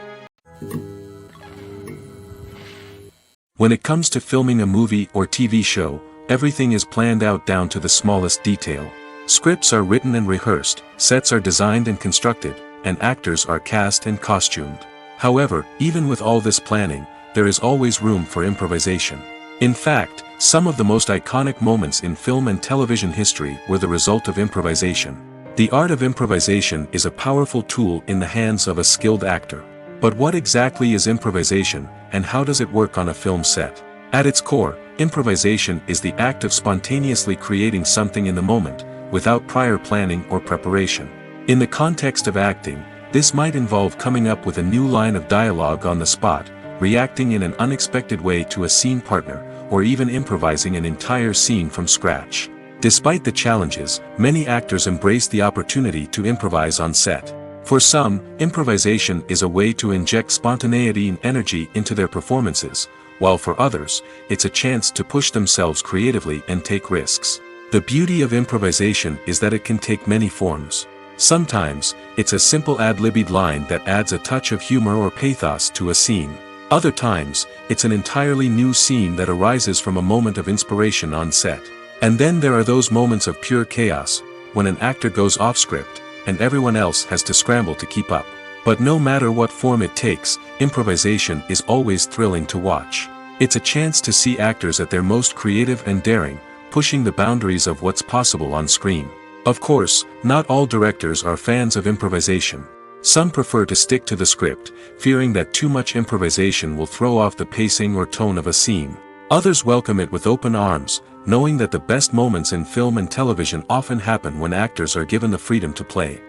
When it comes to filming a movie or TV show, everything is planned out down to the smallest detail. Scripts are written and rehearsed, sets are designed and constructed, and actors are cast and costumed. However, even with all this planning, there is always room for improvisation. In fact, some of the most iconic moments in film and television history were the result of improvisation. The art of improvisation is a powerful tool in the hands of a skilled actor. But what exactly is improvisation, and how does it work on a film set? At its core, improvisation is the act of spontaneously creating something in the moment, without prior planning or preparation. In the context of acting, this might involve coming up with a new line of dialogue on the spot, reacting in an unexpected way to a scene partner, or even improvising an entire scene from scratch. Despite the challenges, many actors embrace the opportunity to improvise on set. For some, improvisation is a way to inject spontaneity and energy into their performances, while for others, it's a chance to push themselves creatively and take risks. The beauty of improvisation is that it can take many forms. Sometimes, it's a simple ad-libbed line that adds a touch of humor or pathos to a scene. Other times, it's an entirely new scene that arises from a moment of inspiration on set. And then there are those moments of pure chaos, when an actor goes off script, and everyone else has to scramble to keep up. But no matter what form it takes, improvisation is always thrilling to watch. It's a chance to see actors at their most creative and daring, pushing the boundaries of what's possible on screen. Of course, not all directors are fans of improvisation. Some prefer to stick to the script, fearing that too much improvisation will throw off the pacing or tone of a scene. Others welcome it with open arms, knowing that the best moments in film and television often happen when actors are given the freedom to play.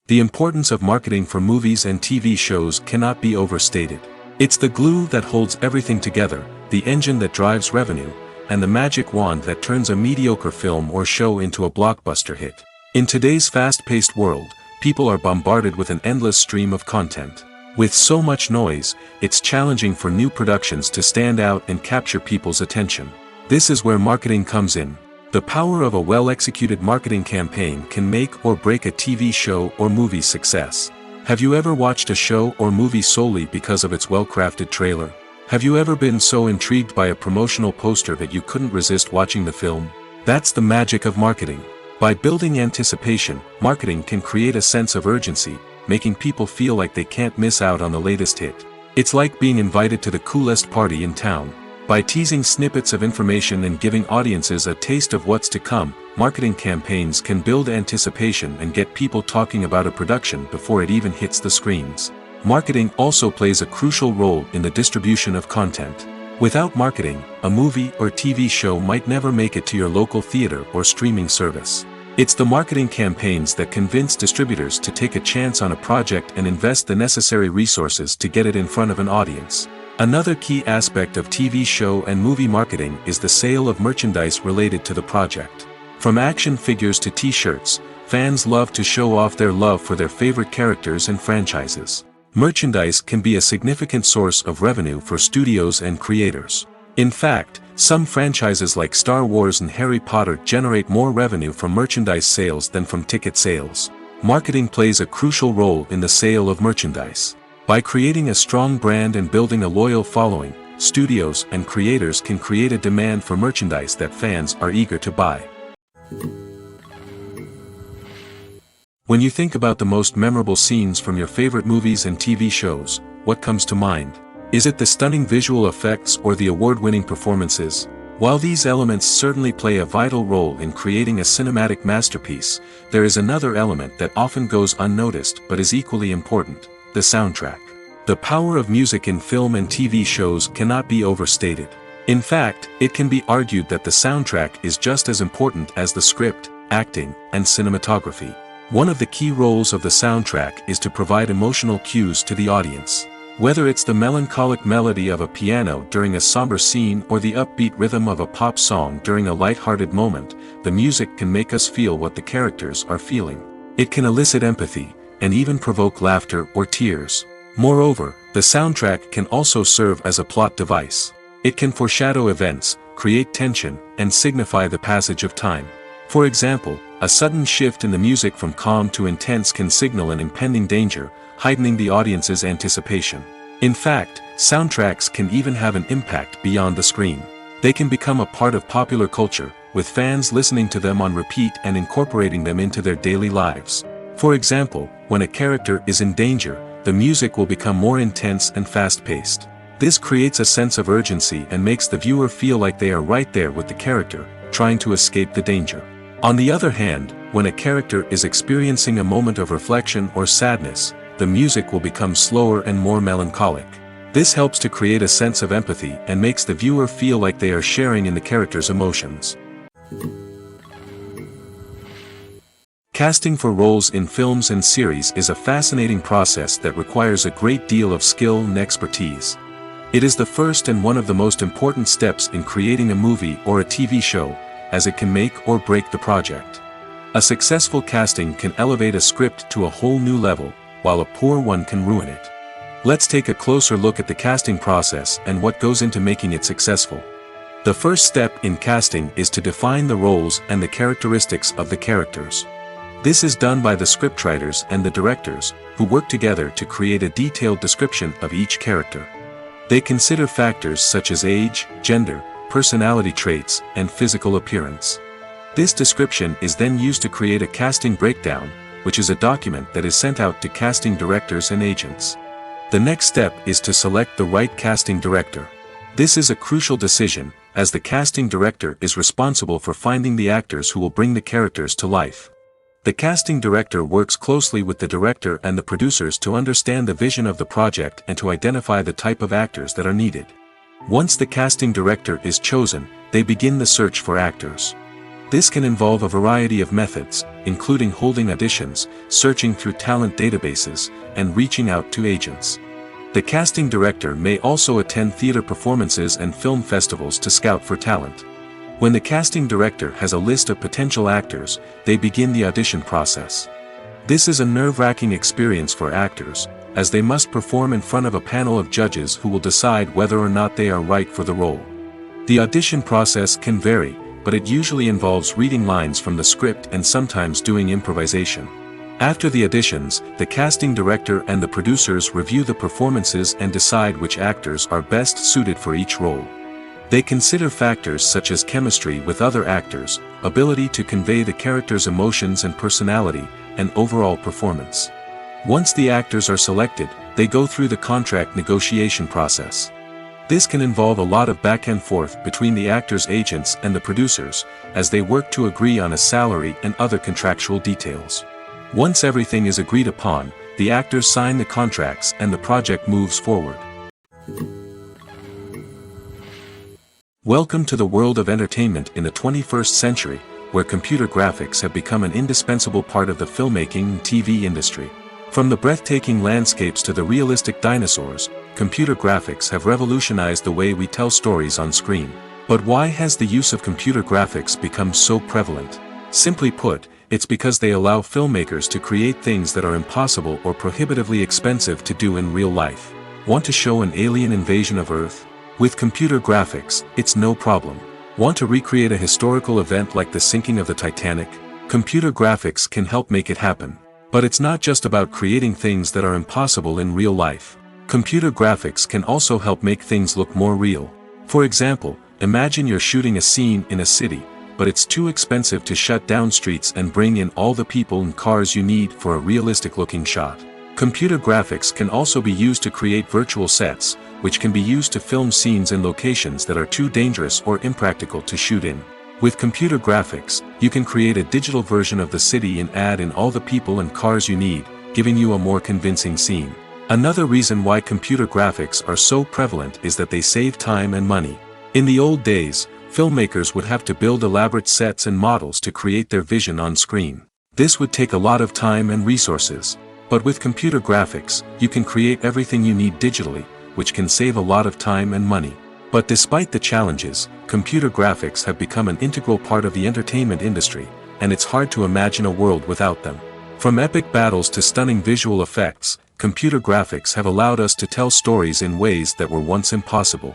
The importance of marketing for movies and TV shows cannot be overstated. It's the glue that holds everything together, the engine that drives revenue, and the magic wand that turns a mediocre film or show into a blockbuster hit. In today's fast-paced world, people are bombarded with an endless stream of content. With so much noise, it's challenging for new productions to stand out and capture people's attention. This is where marketing comes in. The power of a well-executed marketing campaign can make or break a TV show or movie's success. Have you ever watched a show or movie solely because of its well-crafted trailer? Have you ever been so intrigued by a promotional poster that you couldn't resist watching the film? That's the magic of marketing. By building anticipation, marketing can create a sense of urgency, making people feel like they can't miss out on the latest hit. It's like being invited to the coolest party in town. By teasing snippets of information and giving audiences a taste of what's to come, marketing campaigns can build anticipation and get people talking about a production before it even hits the screens. Marketing also plays a crucial role in the distribution of content. Without marketing, a movie or TV show might never make it to your local theater or streaming service. It's the marketing campaigns that convince distributors to take a chance on a project and invest the necessary resources to get it in front of an audience. Another key aspect of TV show and movie marketing is the sale of merchandise related to the project. From action figures to t-shirts, fans love to show off their love for their favorite characters and franchises. Merchandise can be a significant source of revenue for studios and creators. In fact, some franchises like Star Wars and Harry Potter generate more revenue from merchandise sales than from ticket sales. Marketing plays a crucial role in the sale of merchandise. By creating a strong brand and building a loyal following, studios and creators can create a demand for merchandise that fans are eager to buy. When you think about the most memorable scenes from your favorite movies and TV shows, what comes to mind? Is it the stunning visual effects or the award-winning performances? While these elements certainly play a vital role in creating a cinematic masterpiece, there is another element that often goes unnoticed but is equally important: the soundtrack. The power of music in film and TV shows cannot be overstated. In fact, it can be argued that the soundtrack is just as important as the script, acting, and cinematography. One of the key roles of the soundtrack is to provide emotional cues to the audience. Whether it's the melancholic melody of a piano during a somber scene or the upbeat rhythm of a pop song during a light-hearted moment, the music can make us feel what the characters are feeling. It can elicit empathy, and even provoke laughter or tears. Moreover, the soundtrack can also serve as a plot device. It can foreshadow events, create tension, and signify the passage of time. For example, a sudden shift in the music from calm to intense can signal an impending danger, heightening the audience's anticipation. In fact, soundtracks can even have an impact beyond the screen. They can become a part of popular culture, with fans listening to them on repeat and incorporating them into their daily lives. For example, when a character is in danger, the music will become more intense and fast-paced. This creates a sense of urgency and makes the viewer feel like they are right there with the character, trying to escape the danger. On the other hand, when a character is experiencing a moment of reflection or sadness, the music will become slower and more melancholic. This helps to create a sense of empathy and makes the viewer feel like they are sharing in the character's emotions. Casting for roles in films and series is a fascinating process that requires a great deal of skill and expertise. It is the first and one of the most important steps in creating a movie or a TV show, as it can make or break the project. A successful casting can elevate a script to a whole new level, while a poor one can ruin it. Let's take a closer look at the casting process and what goes into making it successful. The first step in casting is to define the roles and the characteristics of the characters. This is done by the scriptwriters and the directors, who work together to create a detailed description of each character. They consider factors such as age, gender, personality traits, and physical appearance. This description is then used to create a casting breakdown, which is a document that is sent out to casting directors and agents. The next step is to select the right casting director. This is a crucial decision, as the casting director is responsible for finding the actors who will bring the characters to life. The casting director works closely with the director and the producers to understand the vision of the project and to identify the type of actors that are needed. Once the casting director is chosen, they begin the search for actors. This can involve a variety of methods, including holding auditions, searching through talent databases, and reaching out to agents. The casting director may also attend theater performances and film festivals to scout for talent. When the casting director has a list of potential actors, they begin the audition process. This is a nerve-wracking experience for actors, as they must perform in front of a panel of judges who will decide whether or not they are right for the role. The audition process can vary, but it usually involves reading lines from the script and sometimes doing improvisation. After the auditions, the casting director and the producers review the performances and decide which actors are best suited for each role. They consider factors such as chemistry with other actors, ability to convey the character's emotions and personality, and overall performance. Once the actors are selected, they go through the contract negotiation process. This can involve a lot of back and forth between the actors' agents and the producers, as they work to agree on a salary and other contractual details. Once everything is agreed upon, the actors sign the contracts and the project moves forward. Welcome to the world of entertainment in the 21st century, where computer graphics have become an indispensable part of the filmmaking and TV industry. From the breathtaking landscapes to the realistic dinosaurs, computer graphics have revolutionized the way we tell stories on screen. But why has the use of computer graphics become so prevalent? Simply put, it's because they allow filmmakers to create things that are impossible or prohibitively expensive to do in real life. Want to show an alien invasion of Earth? With computer graphics, it's no problem. Want to recreate a historical event like the sinking of the Titanic? Computer graphics can help make it happen. But it's not just about creating things that are impossible in real life. Computer graphics can also help make things look more real. For example, imagine you're shooting a scene in a city, but it's too expensive to shut down streets and bring in all the people and cars you need for a realistic-looking shot. Computer graphics can also be used to create virtual sets, which can be used to film scenes in locations that are too dangerous or impractical to shoot in. With computer graphics, you can create a digital version of the city and add in all the people and cars you need, giving you a more convincing scene. Another reason why computer graphics are so prevalent is that they save time and money. In the old days, filmmakers would have to build elaborate sets and models to create their vision on screen. This would take a lot of time and resources. But with computer graphics, you can create everything you need digitally, which can save a lot of time and money. But despite the challenges, computer graphics have become an integral part of the entertainment industry, and it's hard to imagine a world without them. From epic battles to stunning visual effects, computer graphics have allowed us to tell stories in ways that were once impossible.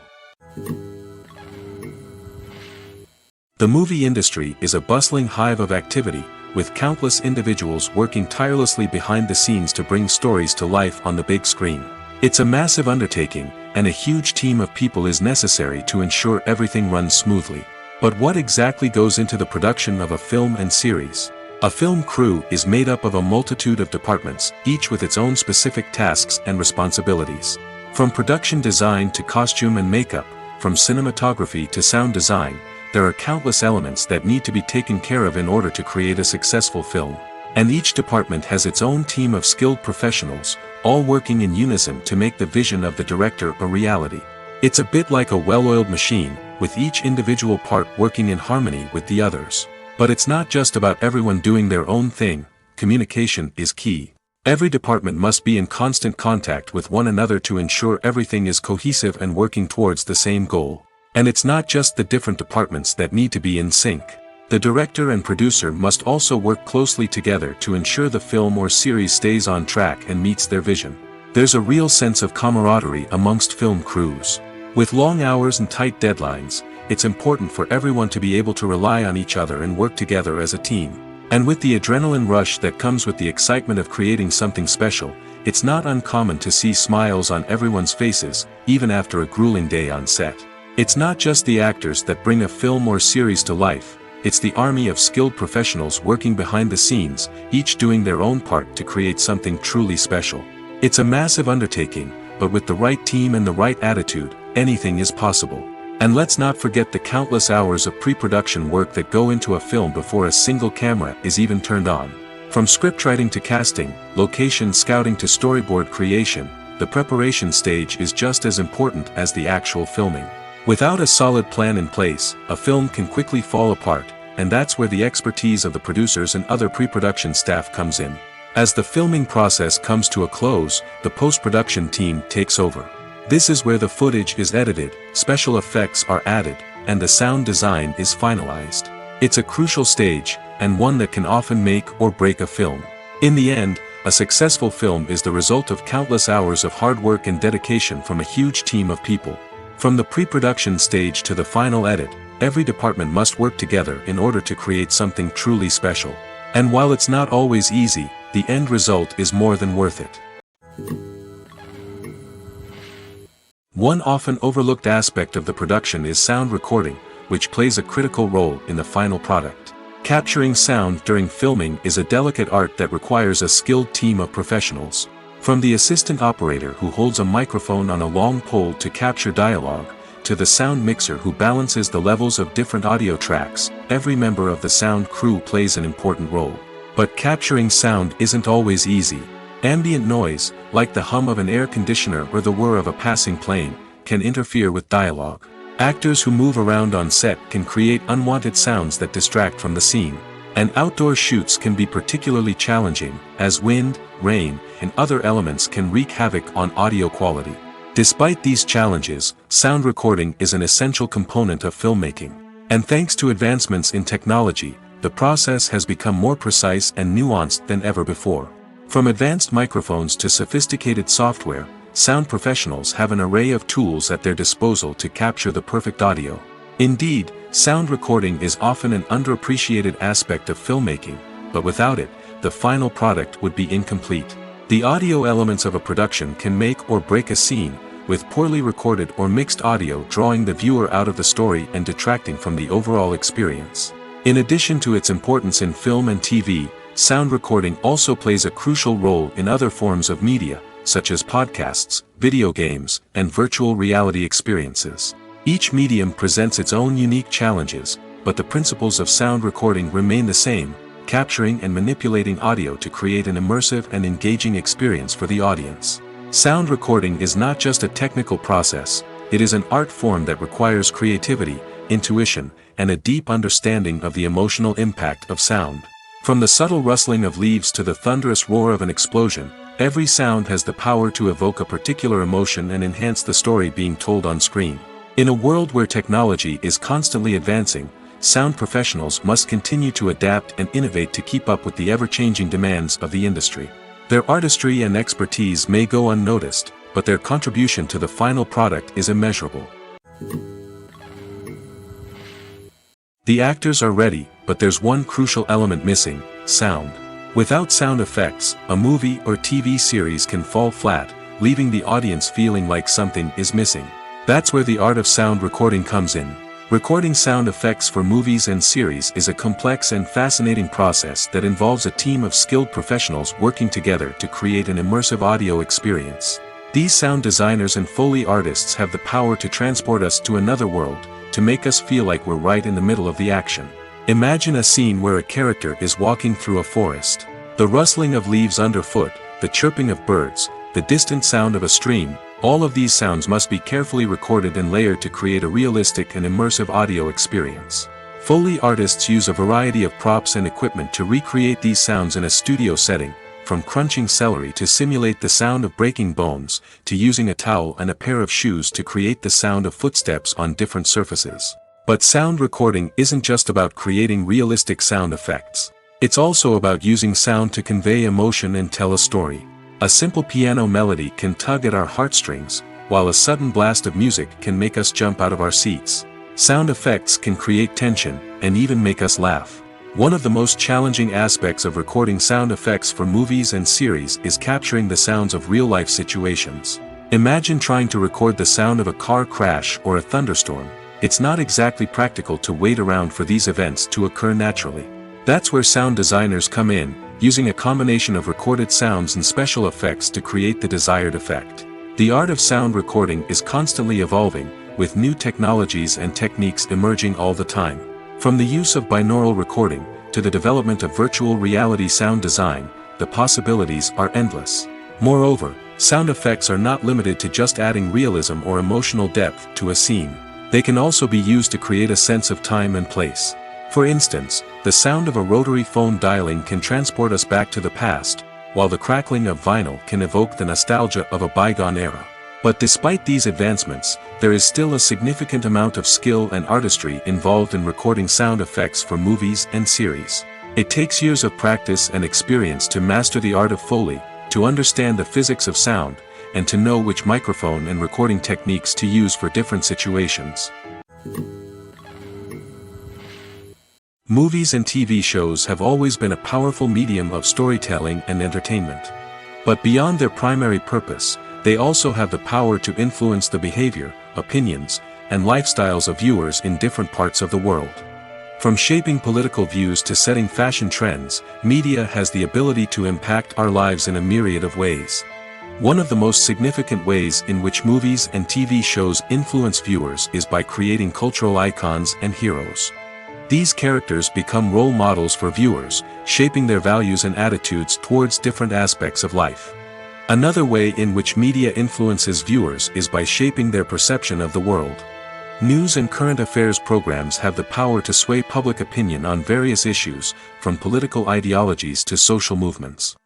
The movie industry is a bustling hive of activity, with countless individuals working tirelessly behind the scenes to bring stories to life on the big screen. It's a massive undertaking, and a huge team of people is necessary to ensure everything runs smoothly. But what exactly goes into the production of a film and series? A film crew is made up of a multitude of departments, each with its own specific tasks and responsibilities. From production design to costume and makeup, from cinematography to sound design, there are countless elements that need to be taken care of in order to create a successful film. And each department has its own team of skilled professionals, all working in unison to make the vision of the director a reality. It's a bit like a well-oiled machine, with each individual part working in harmony with the others. But it's not just about everyone doing their own thing. Communication is key. Every department must be in constant contact with one another to ensure everything is cohesive and working towards the same goal. And it's not just the different departments that need to be in sync. The director and producer must also work closely together to ensure the film or series stays on track and meets their vision. There's a real sense of camaraderie amongst film crews. With long hours and tight deadlines, it's important for everyone to be able to rely on each other and work together as a team. And with the adrenaline rush that comes with the excitement of creating something special, it's not uncommon to see smiles on everyone's faces, even after a grueling day on set. It's not just the actors that bring a film or series to life, it's the army of skilled professionals working behind the scenes, each doing their own part to create something truly special. It's a massive undertaking, but with the right team and the right attitude, anything is possible. And let's not forget the countless hours of pre-production work that go into a film before a single camera is even turned on. From scriptwriting to casting, location scouting to storyboard creation, the preparation stage is just as important as the actual filming. Without a solid plan in place, a film can quickly fall apart, and that's where the expertise of the producers and other pre-production staff comes in. As the filming process comes to a close, the post-production team takes over. This is where the footage is edited, special effects are added, and the sound design is finalized. It's a crucial stage, and one that can often make or break a film. In the end, a successful film is the result of countless hours of hard work and dedication from a huge team of people. From the pre-production stage to the final edit, every department must work together in order to create something truly special. And while it's not always easy, the end result is more than worth it. One often overlooked aspect of the production is sound recording, which plays a critical role in the final product. Capturing sound during filming is a delicate art that requires a skilled team of professionals. From the assistant operator who holds a microphone on a long pole to capture dialogue, to the sound mixer who balances the levels of different audio tracks, every member of the sound crew plays an important role. But capturing sound isn't always easy. Ambient noise, like the hum of an air conditioner or the whir of a passing plane, can interfere with dialogue. Actors who move around on set can create unwanted sounds that distract from the scene. And outdoor shoots can be particularly challenging, as wind, rain, and other elements can wreak havoc on audio quality. Despite these challenges, sound recording is an essential component of filmmaking. And thanks to advancements in technology, the process has become more precise and nuanced than ever before. From advanced microphones to sophisticated software, sound professionals have an array of tools at their disposal to capture the perfect audio. Indeed, sound recording is often an underappreciated aspect of filmmaking, but without it, the final product would be incomplete. The audio elements of a production can make or break a scene, with poorly recorded or mixed audio drawing the viewer out of the story and detracting from the overall experience. In addition to its importance in film and TV, sound recording also plays a crucial role in other forms of media, such as podcasts, video games, and virtual reality experiences. Each medium presents its own unique challenges, but the principles of sound recording remain the same, capturing and manipulating audio to create an immersive and engaging experience for the audience. Sound recording is not just a technical process, it is an art form that requires creativity, intuition, and a deep understanding of the emotional impact of sound. From the subtle rustling of leaves to the thunderous roar of an explosion, every sound has the power to evoke a particular emotion and enhance the story being told on screen. In a world where technology is constantly advancing, sound professionals must continue to adapt and innovate to keep up with the ever-changing demands of the industry. Their artistry and expertise may go unnoticed, but their contribution to the final product is immeasurable. The actors are ready, but there's one crucial element missing: sound. Without sound effects, a movie or TV series can fall flat, leaving the audience feeling like something is missing. That's where the art of sound recording comes in. Recording sound effects for movies and series is a complex and fascinating process that involves a team of skilled professionals working together to create an immersive audio experience. These sound designers and Foley artists have the power to transport us to another world, to make us feel like we're right in the middle of the action. Imagine a scene where a character is walking through a forest. The rustling of leaves underfoot, the chirping of birds, the distant sound of a stream, all of these sounds must be carefully recorded and layered to create a realistic and immersive audio experience. Foley artists use a variety of props and equipment to recreate these sounds in a studio setting, from crunching celery to simulate the sound of breaking bones, to using a towel and a pair of shoes to create the sound of footsteps on different surfaces. But sound recording isn't just about creating realistic sound effects. It's also about using sound to convey emotion and tell a story. A simple piano melody can tug at our heartstrings, while a sudden blast of music can make us jump out of our seats. Sound effects can create tension, and even make us laugh. One of the most challenging aspects of recording sound effects for movies and series is capturing the sounds of real-life situations. Imagine trying to record the sound of a car crash or a thunderstorm. It's not exactly practical to wait around for these events to occur naturally. That's where sound designers come in, using a combination of recorded sounds and special effects to create the desired effect. The art of sound recording is constantly evolving, with new technologies and techniques emerging all the time. From the use of binaural recording, to the development of virtual reality sound design, the possibilities are endless. Moreover, sound effects are not limited to just adding realism or emotional depth to a scene. They can also be used to create a sense of time and place. For instance, the sound of a rotary phone dialing can transport us back to the past, while the crackling of vinyl can evoke the nostalgia of a bygone era. But despite these advancements, there is still a significant amount of skill and artistry involved in recording sound effects for movies and series. It takes years of practice and experience to master the art of Foley, to understand the physics of sound, and to know which microphone and recording techniques to use for different situations. Movies and TV shows have always been a powerful medium of storytelling and entertainment. But beyond their primary purpose, they also have the power to influence the behavior, opinions, and lifestyles of viewers in different parts of the world. From shaping political views to setting fashion trends, media has the ability to impact our lives in a myriad of ways. One of the most significant ways in which movies and TV shows influence viewers is by creating cultural icons and heroes. These characters become role models for viewers, shaping their values and attitudes towards different aspects of life. Another way in which media influences viewers is by shaping their perception of the world. News and current affairs programs have the power to sway public opinion on various issues, from political ideologies to social movements.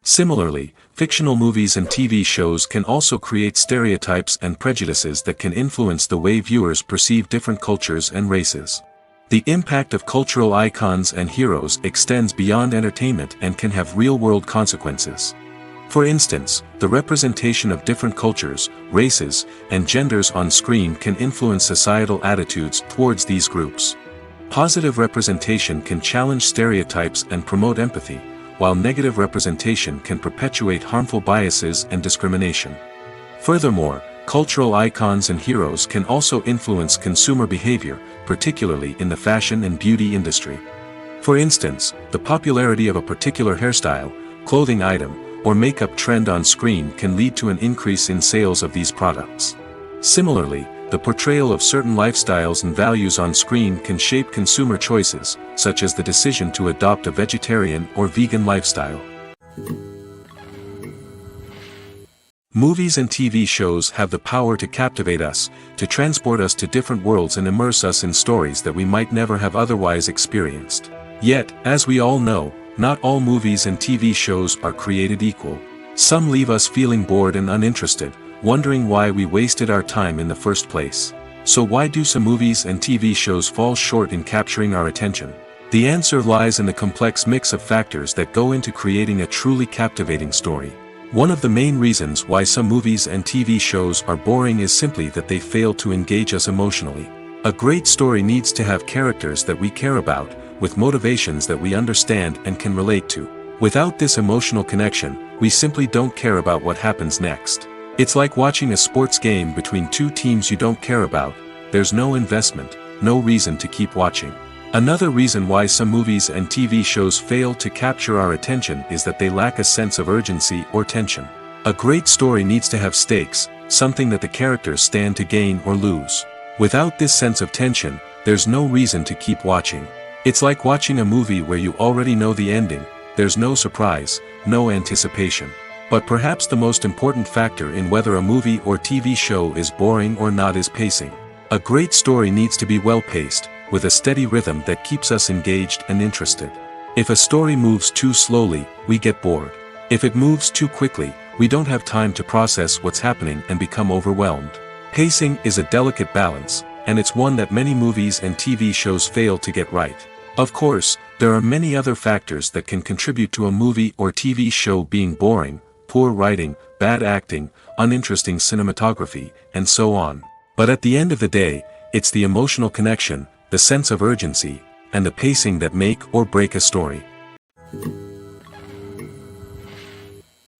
Similarly, fictional movies and TV shows can also create stereotypes and prejudices that can influence the way viewers perceive different cultures and races. The impact of cultural icons and heroes extends beyond entertainment and can have real-world consequences. For instance, the representation of different cultures, races, and genders on screen can influence societal attitudes towards these groups. Positive representation can challenge stereotypes and promote empathy, while negative representation can perpetuate harmful biases and discrimination. Furthermore, cultural icons and heroes can also influence consumer behavior, particularly in the fashion and beauty industry. For instance, the popularity of a particular hairstyle, clothing item, or makeup trend on screen can lead to an increase in sales of these products. Similarly, the portrayal of certain lifestyles and values on screen can shape consumer choices, such as the decision to adopt a vegetarian or vegan lifestyle. Movies and TV shows have the power to captivate us, to transport us to different worlds and immerse us in stories that we might never have otherwise experienced. Yet, as we all know, not all movies and TV shows are created equal. Some leave us feeling bored and uninterested, wondering why we wasted our time in the first place. So why do some movies and TV shows fall short in capturing our attention? The answer lies in the complex mix of factors that go into creating a truly captivating story. One of the main reasons why some movies and TV shows are boring is simply that they fail to engage us emotionally. A great story needs to have characters that we care about, with motivations that we understand and can relate to. Without this emotional connection, we simply don't care about what happens next. It's like watching a sports game between two teams you don't care about. There's no investment, no reason to keep watching. Another reason why some movies and TV shows fail to capture our attention is that they lack a sense of urgency or tension. A great story needs to have stakes, something that the characters stand to gain or lose. Without this sense of tension, there's no reason to keep watching. It's like watching a movie where you already know the ending. There's no surprise, no anticipation. But perhaps the most important factor in whether a movie or TV show is boring or not is pacing. A great story needs to be well-paced, with a steady rhythm that keeps us engaged and interested. If a story moves too slowly, we get bored. If it moves too quickly, we don't have time to process what's happening and become overwhelmed. Pacing is a delicate balance, and it's one that many movies and TV shows fail to get right. Of course, there are many other factors that can contribute to a movie or TV show being boring: poor writing, bad acting, uninteresting cinematography, and so on. But at the end of the day, it's the emotional connection, the sense of urgency, and the pacing that make or break a story.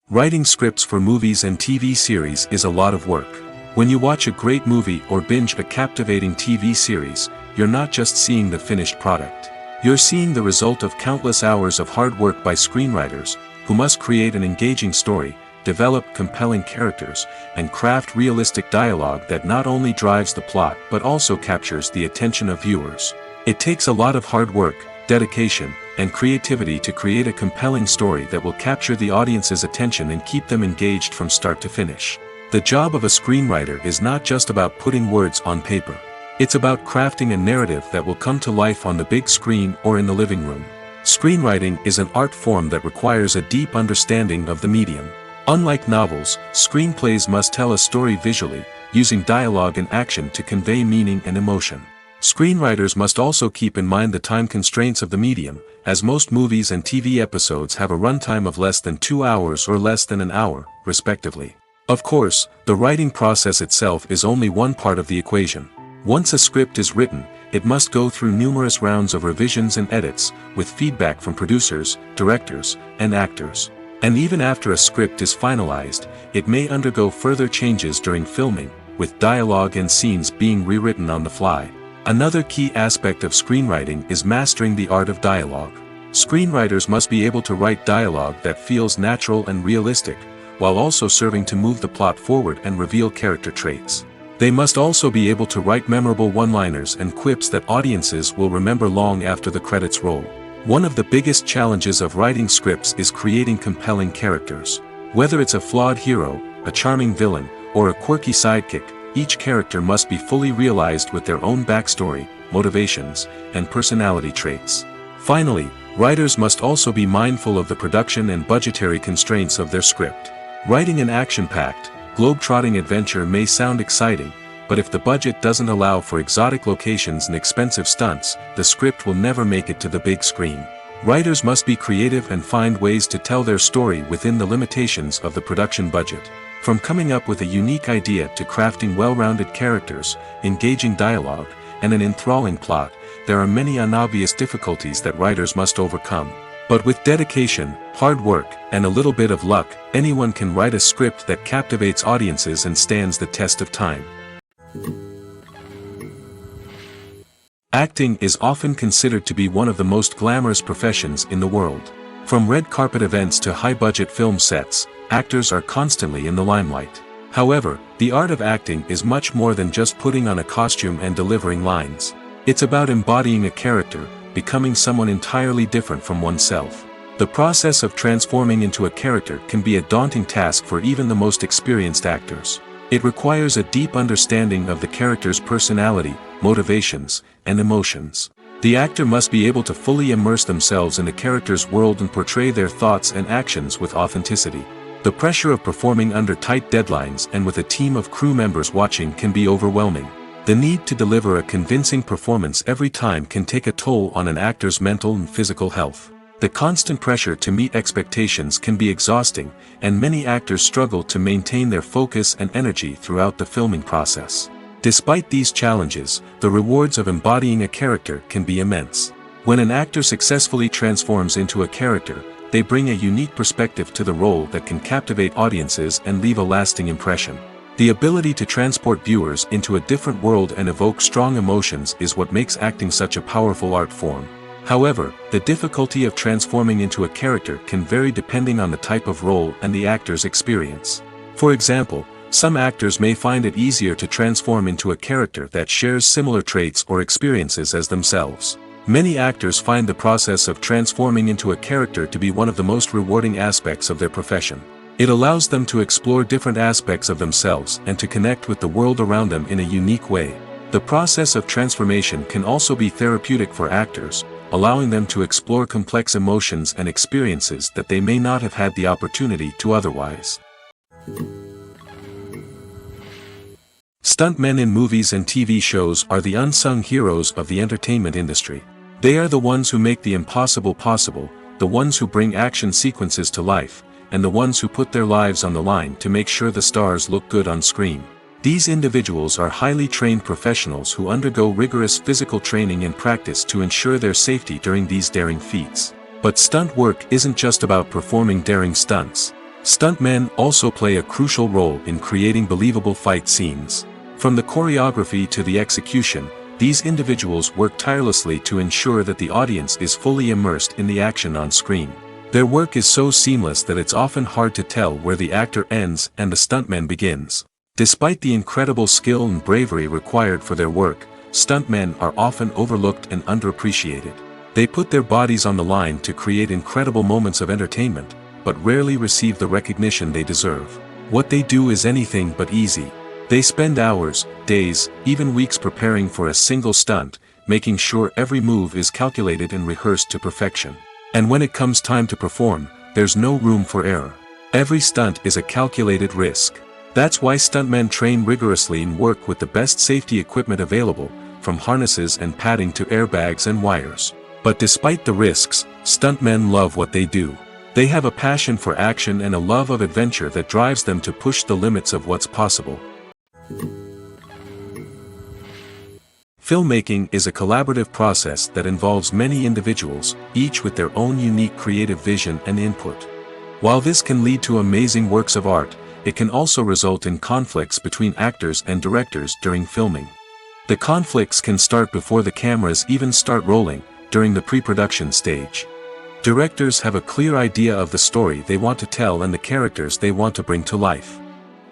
Writing scripts for movies and TV series is a lot of work. When you watch a great movie or binge a captivating TV series, you're not just seeing the finished product. You're seeing the result of countless hours of hard work by screenwriters, who must create an engaging story, develop compelling characters, and craft realistic dialogue that not only drives the plot but also captures the attention of viewers. It takes a lot of hard work, dedication, and creativity to create a compelling story that will capture the audience's attention and keep them engaged from start to finish. The job of a screenwriter is not just about putting words on paper. It's about crafting a narrative that will come to life on the big screen or in the living room. Screenwriting is an art form that requires a deep understanding of the medium. Unlike novels, screenplays must tell a story visually, using dialogue and action to convey meaning and emotion. Screenwriters must also keep in mind the time constraints of the medium, as most movies and TV episodes have a runtime of less than 2 hours or less than an hour, respectively. Of course, the writing process itself is only one part of the equation. Once a script is written, it must go through numerous rounds of revisions and edits, with feedback from producers, directors, and actors. And even after a script is finalized, it may undergo further changes during filming, with dialogue and scenes being rewritten on the fly. Another key aspect of screenwriting is mastering the art of dialogue. Screenwriters must be able to write dialogue that feels natural and realistic, while also serving to move the plot forward and reveal character traits. They must also be able to write memorable one-liners and quips that audiences will remember long after the credits roll. One of the biggest challenges of writing scripts is creating compelling characters. Whether it's a flawed hero, a charming villain, or a quirky sidekick, each character must be fully realized with their own backstory, motivations, and personality traits. Finally, writers must also be mindful of the production and budgetary constraints of their script. Writing an action-packed, globe-trotting adventure may sound exciting, but if the budget doesn't allow for exotic locations and expensive stunts, the script will never make it to the big screen. Writers must be creative and find ways to tell their story within the limitations of the production budget. From coming up with a unique idea to crafting well-rounded characters, engaging dialogue, and an enthralling plot, there are many unobvious difficulties that writers must overcome. But with dedication, hard work, and a little bit of luck, anyone can write a script that captivates audiences and stands the test of time. Acting is often considered to be one of the most glamorous professions in the world. From red carpet events to high-budget film sets, actors are constantly in the limelight. However, the art of acting is much more than just putting on a costume and delivering lines. It's about embodying a character, becoming someone entirely different from oneself. The process of transforming into a character can be a daunting task for even the most experienced actors. It requires a deep understanding of the character's personality, motivations, and emotions. The actor must be able to fully immerse themselves in the character's world and portray their thoughts and actions with authenticity. The pressure of performing under tight deadlines and with a team of crew members watching can be overwhelming. The need to deliver a convincing performance every time can take a toll on an actor's mental and physical health. The constant pressure to meet expectations can be exhausting, and many actors struggle to maintain their focus and energy throughout the filming process. Despite these challenges, the rewards of embodying a character can be immense. When an actor successfully transforms into a character, they bring a unique perspective to the role that can captivate audiences and leave a lasting impression. The ability to transport viewers into a different world and evoke strong emotions is what makes acting such a powerful art form. However, the difficulty of transforming into a character can vary depending on the type of role and the actor's experience. For example, some actors may find it easier to transform into a character that shares similar traits or experiences as themselves. Many actors find the process of transforming into a character to be one of the most rewarding aspects of their profession. It allows them to explore different aspects of themselves and to connect with the world around them in a unique way. The process of transformation can also be therapeutic for actors, allowing them to explore complex emotions and experiences that they may not have had the opportunity to otherwise. Stuntmen in movies and TV shows are the unsung heroes of the entertainment industry. They are the ones who make the impossible possible, the ones who bring action sequences to life, and the ones who put their lives on the line to make sure the stars look good on screen. These individuals are highly trained professionals who undergo rigorous physical training and practice to ensure their safety during these daring feats. But stunt work isn't just about performing daring stunts. Stuntmen also play a crucial role in creating believable fight scenes. From the choreography to the execution, these individuals work tirelessly to ensure that the audience is fully immersed in the action on screen. Their work is so seamless that it's often hard to tell where the actor ends and the stuntman begins. Despite the incredible skill and bravery required for their work, stuntmen are often overlooked and underappreciated. They put their bodies on the line to create incredible moments of entertainment, but rarely receive the recognition they deserve. What they do is anything but easy. They spend hours, days, even weeks preparing for a single stunt, making sure every move is calculated and rehearsed to perfection. And when it comes time to perform, there's no room for error. Every stunt is a calculated risk. That's why stuntmen train rigorously and work with the best safety equipment available, from harnesses and padding to airbags and wires. But despite the risks, stuntmen love what they do. They have a passion for action and a love of adventure that drives them to push the limits of what's possible. Filmmaking is a collaborative process that involves many individuals, each with their own unique creative vision and input. While this can lead to amazing works of art, it can also result in conflicts between actors and directors during filming. The conflicts can start before the cameras even start rolling, during the pre-production stage. Directors have a clear idea of the story they want to tell and the characters they want to bring to life.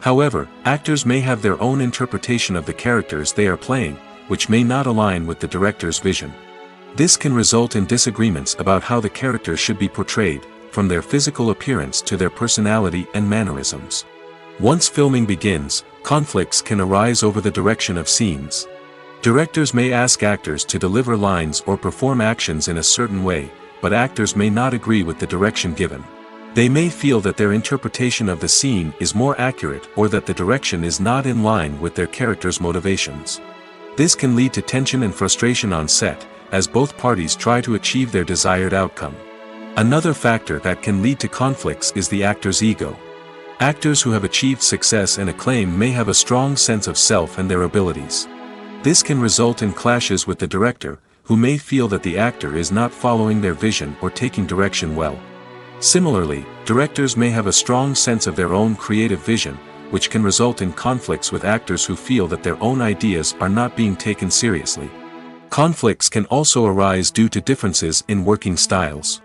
However, actors may have their own interpretation of the characters they are playing, which may not align with the director's vision. This can result in disagreements about how the character should be portrayed, from their physical appearance to their personality and mannerisms. Once filming begins, conflicts can arise over the direction of scenes. Directors may ask actors to deliver lines or perform actions in a certain way, but actors may not agree with the direction given. They may feel that their interpretation of the scene is more accurate or that the direction is not in line with their character's motivations. This can lead to tension and frustration on set, as both parties try to achieve their desired outcome. Another factor that can lead to conflicts is the actor's ego. Actors who have achieved success and acclaim may have a strong sense of self and their abilities. This can result in clashes with the director, who may feel that the actor is not following their vision or taking direction well. Similarly, directors may have a strong sense of their own creative vision, which can result in conflicts with actors who feel that their own ideas are not being taken seriously. Conflicts can also arise due to differences in working styles.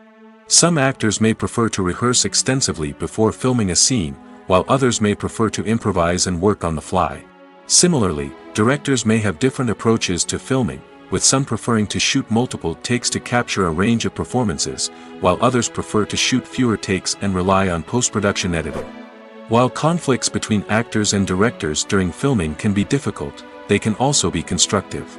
Some actors may prefer to rehearse extensively before filming a scene, while others may prefer to improvise and work on the fly. Similarly, directors may have different approaches to filming, with some preferring to shoot multiple takes to capture a range of performances, while others prefer to shoot fewer takes and rely on post-production editing. While conflicts between actors and directors during filming can be difficult, they can also be constructive.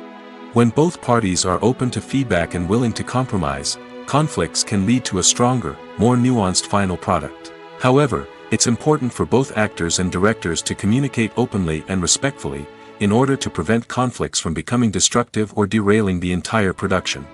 When both parties are open to feedback and willing to compromise, conflicts can lead to a stronger, more nuanced final product. However, it's important for both actors and directors to communicate openly and respectfully, in order to prevent conflicts from becoming destructive or derailing the entire production.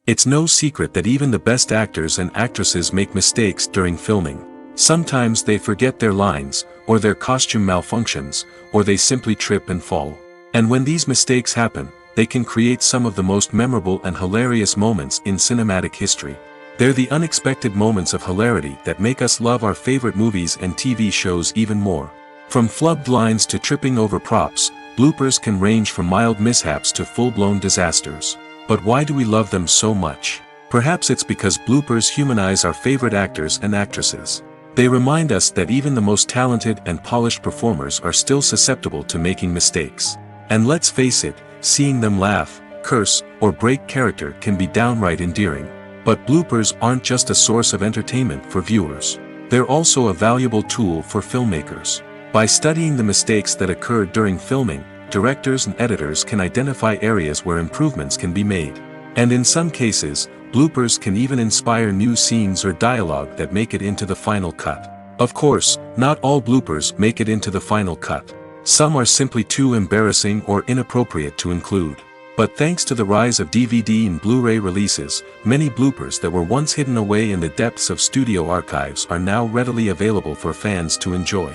It's no secret that even the best actors and actresses make mistakes during filming. Sometimes they forget their lines, or their costume malfunctions, or they simply trip and fall. And when these mistakes happen, they can create some of the most memorable and hilarious moments in cinematic history. They're the unexpected moments of hilarity that make us love our favorite movies and TV shows even more. From flubbed lines to tripping over props, bloopers can range from mild mishaps to full-blown disasters. But why do we love them so much? Perhaps it's because bloopers humanize our favorite actors and actresses. They remind us that even the most talented and polished performers are still susceptible to making mistakes. And let's face it, seeing them laugh, curse, or break character can be downright endearing. But bloopers aren't just a source of entertainment for viewers. They're also a valuable tool for filmmakers. By studying the mistakes that occurred during filming, directors and editors can identify areas where improvements can be made. And in some cases, bloopers can even inspire new scenes or dialogue that make it into the final cut. Of course, not all bloopers make it into the final cut. Some are simply too embarrassing or inappropriate to include. But thanks to the rise of DVD and Blu-ray releases, many bloopers that were once hidden away in the depths of studio archives are now readily available for fans to enjoy.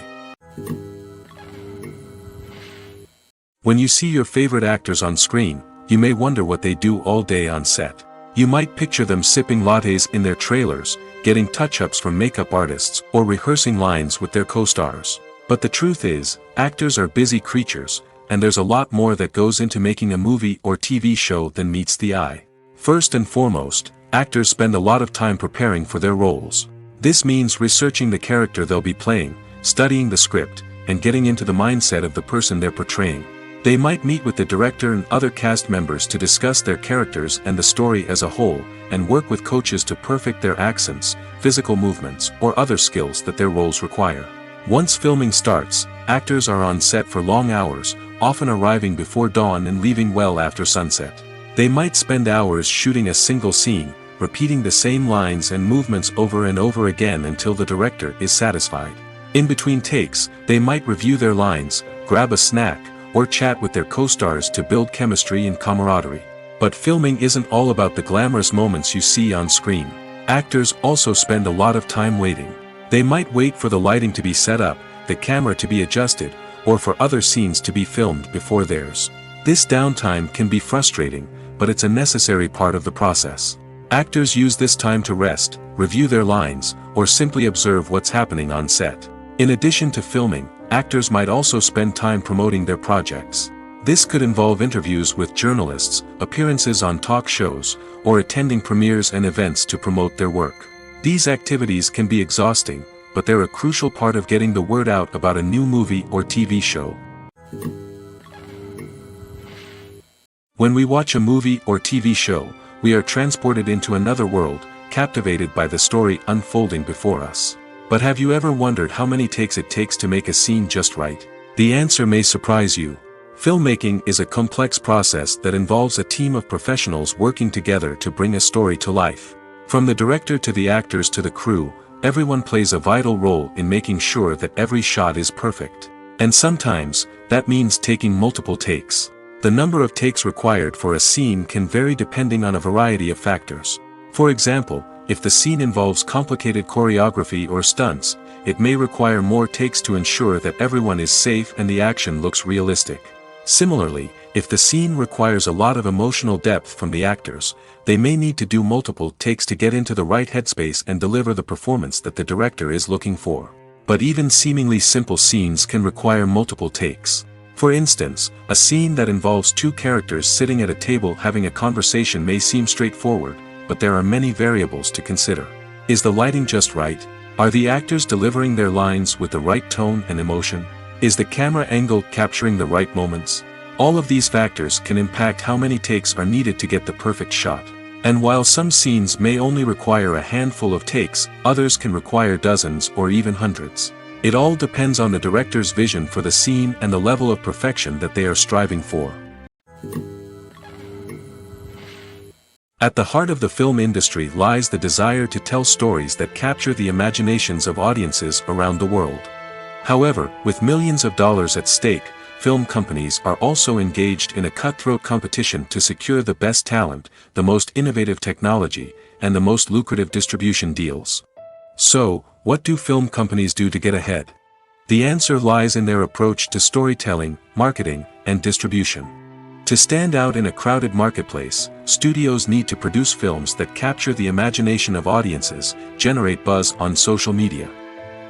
When you see your favorite actors on screen, you may wonder what they do all day on set. You might picture them sipping lattes in their trailers, getting touch-ups from makeup artists, or rehearsing lines with their co-stars. But the truth is, actors are busy creatures, and there's a lot more that goes into making a movie or TV show than meets the eye. First and foremost, actors spend a lot of time preparing for their roles. This means researching the character they'll be playing, studying the script, and getting into the mindset of the person they're portraying. They might meet with the director and other cast members to discuss their characters and the story as a whole, and work with coaches to perfect their accents, physical movements, or other skills that their roles require. Once filming starts, actors are on set for long hours, often arriving before dawn and leaving well after sunset. They might spend hours shooting a single scene, repeating the same lines and movements over and over again until the director is satisfied. In between takes, they might review their lines, grab a snack, or chat with their co-stars to build chemistry and camaraderie. But filming isn't all about the glamorous moments you see on screen. Actors also spend a lot of time waiting. They might wait for the lighting to be set up, the camera to be adjusted, or for other scenes to be filmed before theirs. This downtime can be frustrating, but it's a necessary part of the process. Actors use this time to rest, review their lines, or simply observe what's happening on set. In addition to filming, actors might also spend time promoting their projects. This could involve interviews with journalists, appearances on talk shows, or attending premieres and events to promote their work. These activities can be exhausting, but they're a crucial part of getting the word out about a new movie or TV show. When we watch a movie or TV show, we are transported into another world, captivated by the story unfolding before us. But have you ever wondered how many takes it takes to make a scene just right? The answer may surprise you. Filmmaking is a complex process that involves a team of professionals working together to bring a story to life. From the director to the actors to the crew, everyone plays a vital role in making sure that every shot is perfect. And sometimes, that means taking multiple takes. The number of takes required for a scene can vary depending on a variety of factors. For example, if the scene involves complicated choreography or stunts, it may require more takes to ensure that everyone is safe and the action looks realistic. Similarly, if the scene requires a lot of emotional depth from the actors, they may need to do multiple takes to get into the right headspace and deliver the performance that the director is looking for. But even seemingly simple scenes can require multiple takes. For instance, a scene that involves two characters sitting at a table having a conversation may seem straightforward, but there are many variables to consider. Is the lighting just right? Are the actors delivering their lines with the right tone and emotion? Is the camera angle capturing the right moments? All of these factors can impact how many takes are needed to get the perfect shot. And while some scenes may only require a handful of takes, others can require dozens or even hundreds. It all depends on the director's vision for the scene and the level of perfection that they are striving for. At the heart of the film industry lies the desire to tell stories that capture the imaginations of audiences around the world. However, with millions of dollars at stake, film companies are also engaged in a cutthroat competition to secure the best talent, the most innovative technology, and the most lucrative distribution deals. So, what do film companies do to get ahead? The answer lies in their approach to storytelling, marketing, and distribution. To stand out in a crowded marketplace, studios need to produce films that capture the imagination of audiences, generate buzz on social media.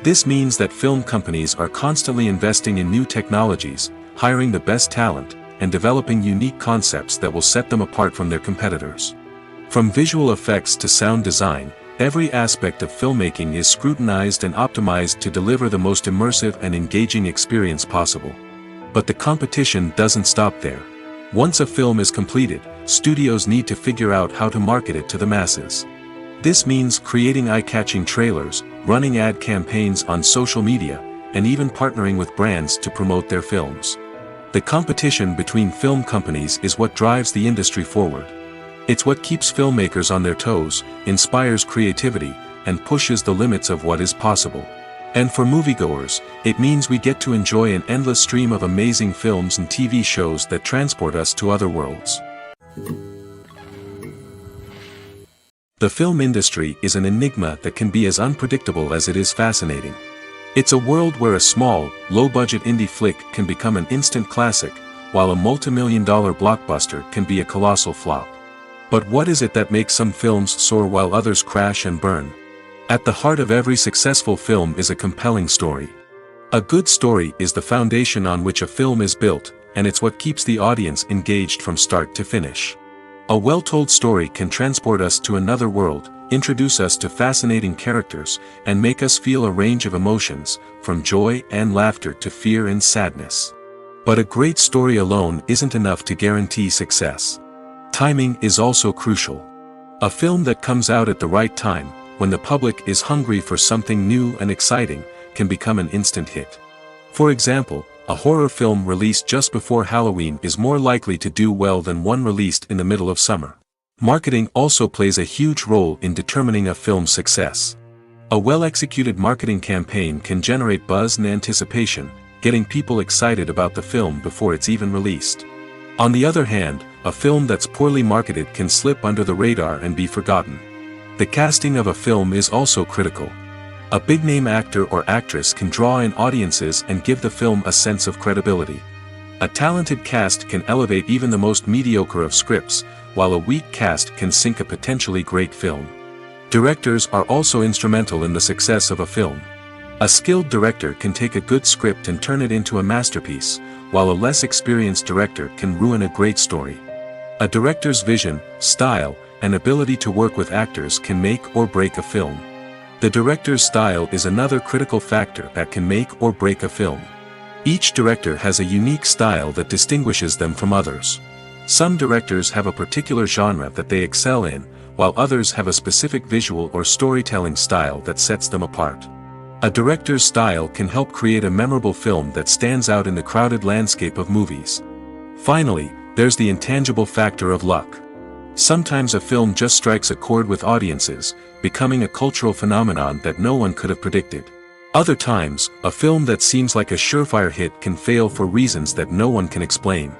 This means that film companies are constantly investing in new technologies, hiring the best talent, and developing unique concepts that will set them apart from their competitors. From visual effects to sound design, every aspect of filmmaking is scrutinized and optimized to deliver the most immersive and engaging experience possible. But the competition doesn't stop there. Once a film is completed, studios need to figure out how to market it to the masses. This means creating eye-catching trailers, running ad campaigns on social media, and even partnering with brands to promote their films. The competition between film companies is what drives the industry forward. It's what keeps filmmakers on their toes, inspires creativity, and pushes the limits of what is possible. And for moviegoers, it means we get to enjoy an endless stream of amazing films and TV shows that transport us to other worlds. The film industry is an enigma that can be as unpredictable as it is fascinating. It's a world where a small, low-budget indie flick can become an instant classic, while a multi-million-dollar blockbuster can be a colossal flop. But what is it that makes some films soar while others crash and burn? At the heart of every successful film is a compelling story. A good story is the foundation on which a film is built, and it's what keeps the audience engaged from start to finish. A well-told story can transport us to another world, introduce us to fascinating characters, and make us feel a range of emotions, from joy and laughter to fear and sadness. But a great story alone isn't enough to guarantee success. Timing is also crucial. A film that comes out at the right time, when the public is hungry for something new and exciting, can become an instant hit. For example, a horror film released just before Halloween is more likely to do well than one released in the middle of summer. Marketing also plays a huge role in determining a film's success. A well-executed marketing campaign can generate buzz and anticipation, getting people excited about the film before it's even released. On the other hand, a film that's poorly marketed can slip under the radar and be forgotten. The casting of a film is also critical. A big-name actor or actress can draw in audiences and give the film a sense of credibility. A talented cast can elevate even the most mediocre of scripts, while a weak cast can sink a potentially great film. Directors are also instrumental in the success of a film. A skilled director can take a good script and turn it into a masterpiece, while a less experienced director can ruin a great story. A director's vision, style, and ability to work with actors can make or break a film. The director's style is another critical factor that can make or break a film. Each director has a unique style that distinguishes them from others. Some directors have a particular genre that they excel in, while others have a specific visual or storytelling style that sets them apart. A director's style can help create a memorable film that stands out in the crowded landscape of movies. Finally, there's the intangible factor of luck. Sometimes a film just strikes a chord with audiences, becoming a cultural phenomenon that no one could have predicted. Other times, a film that seems like a surefire hit can fail for reasons that no one can explain.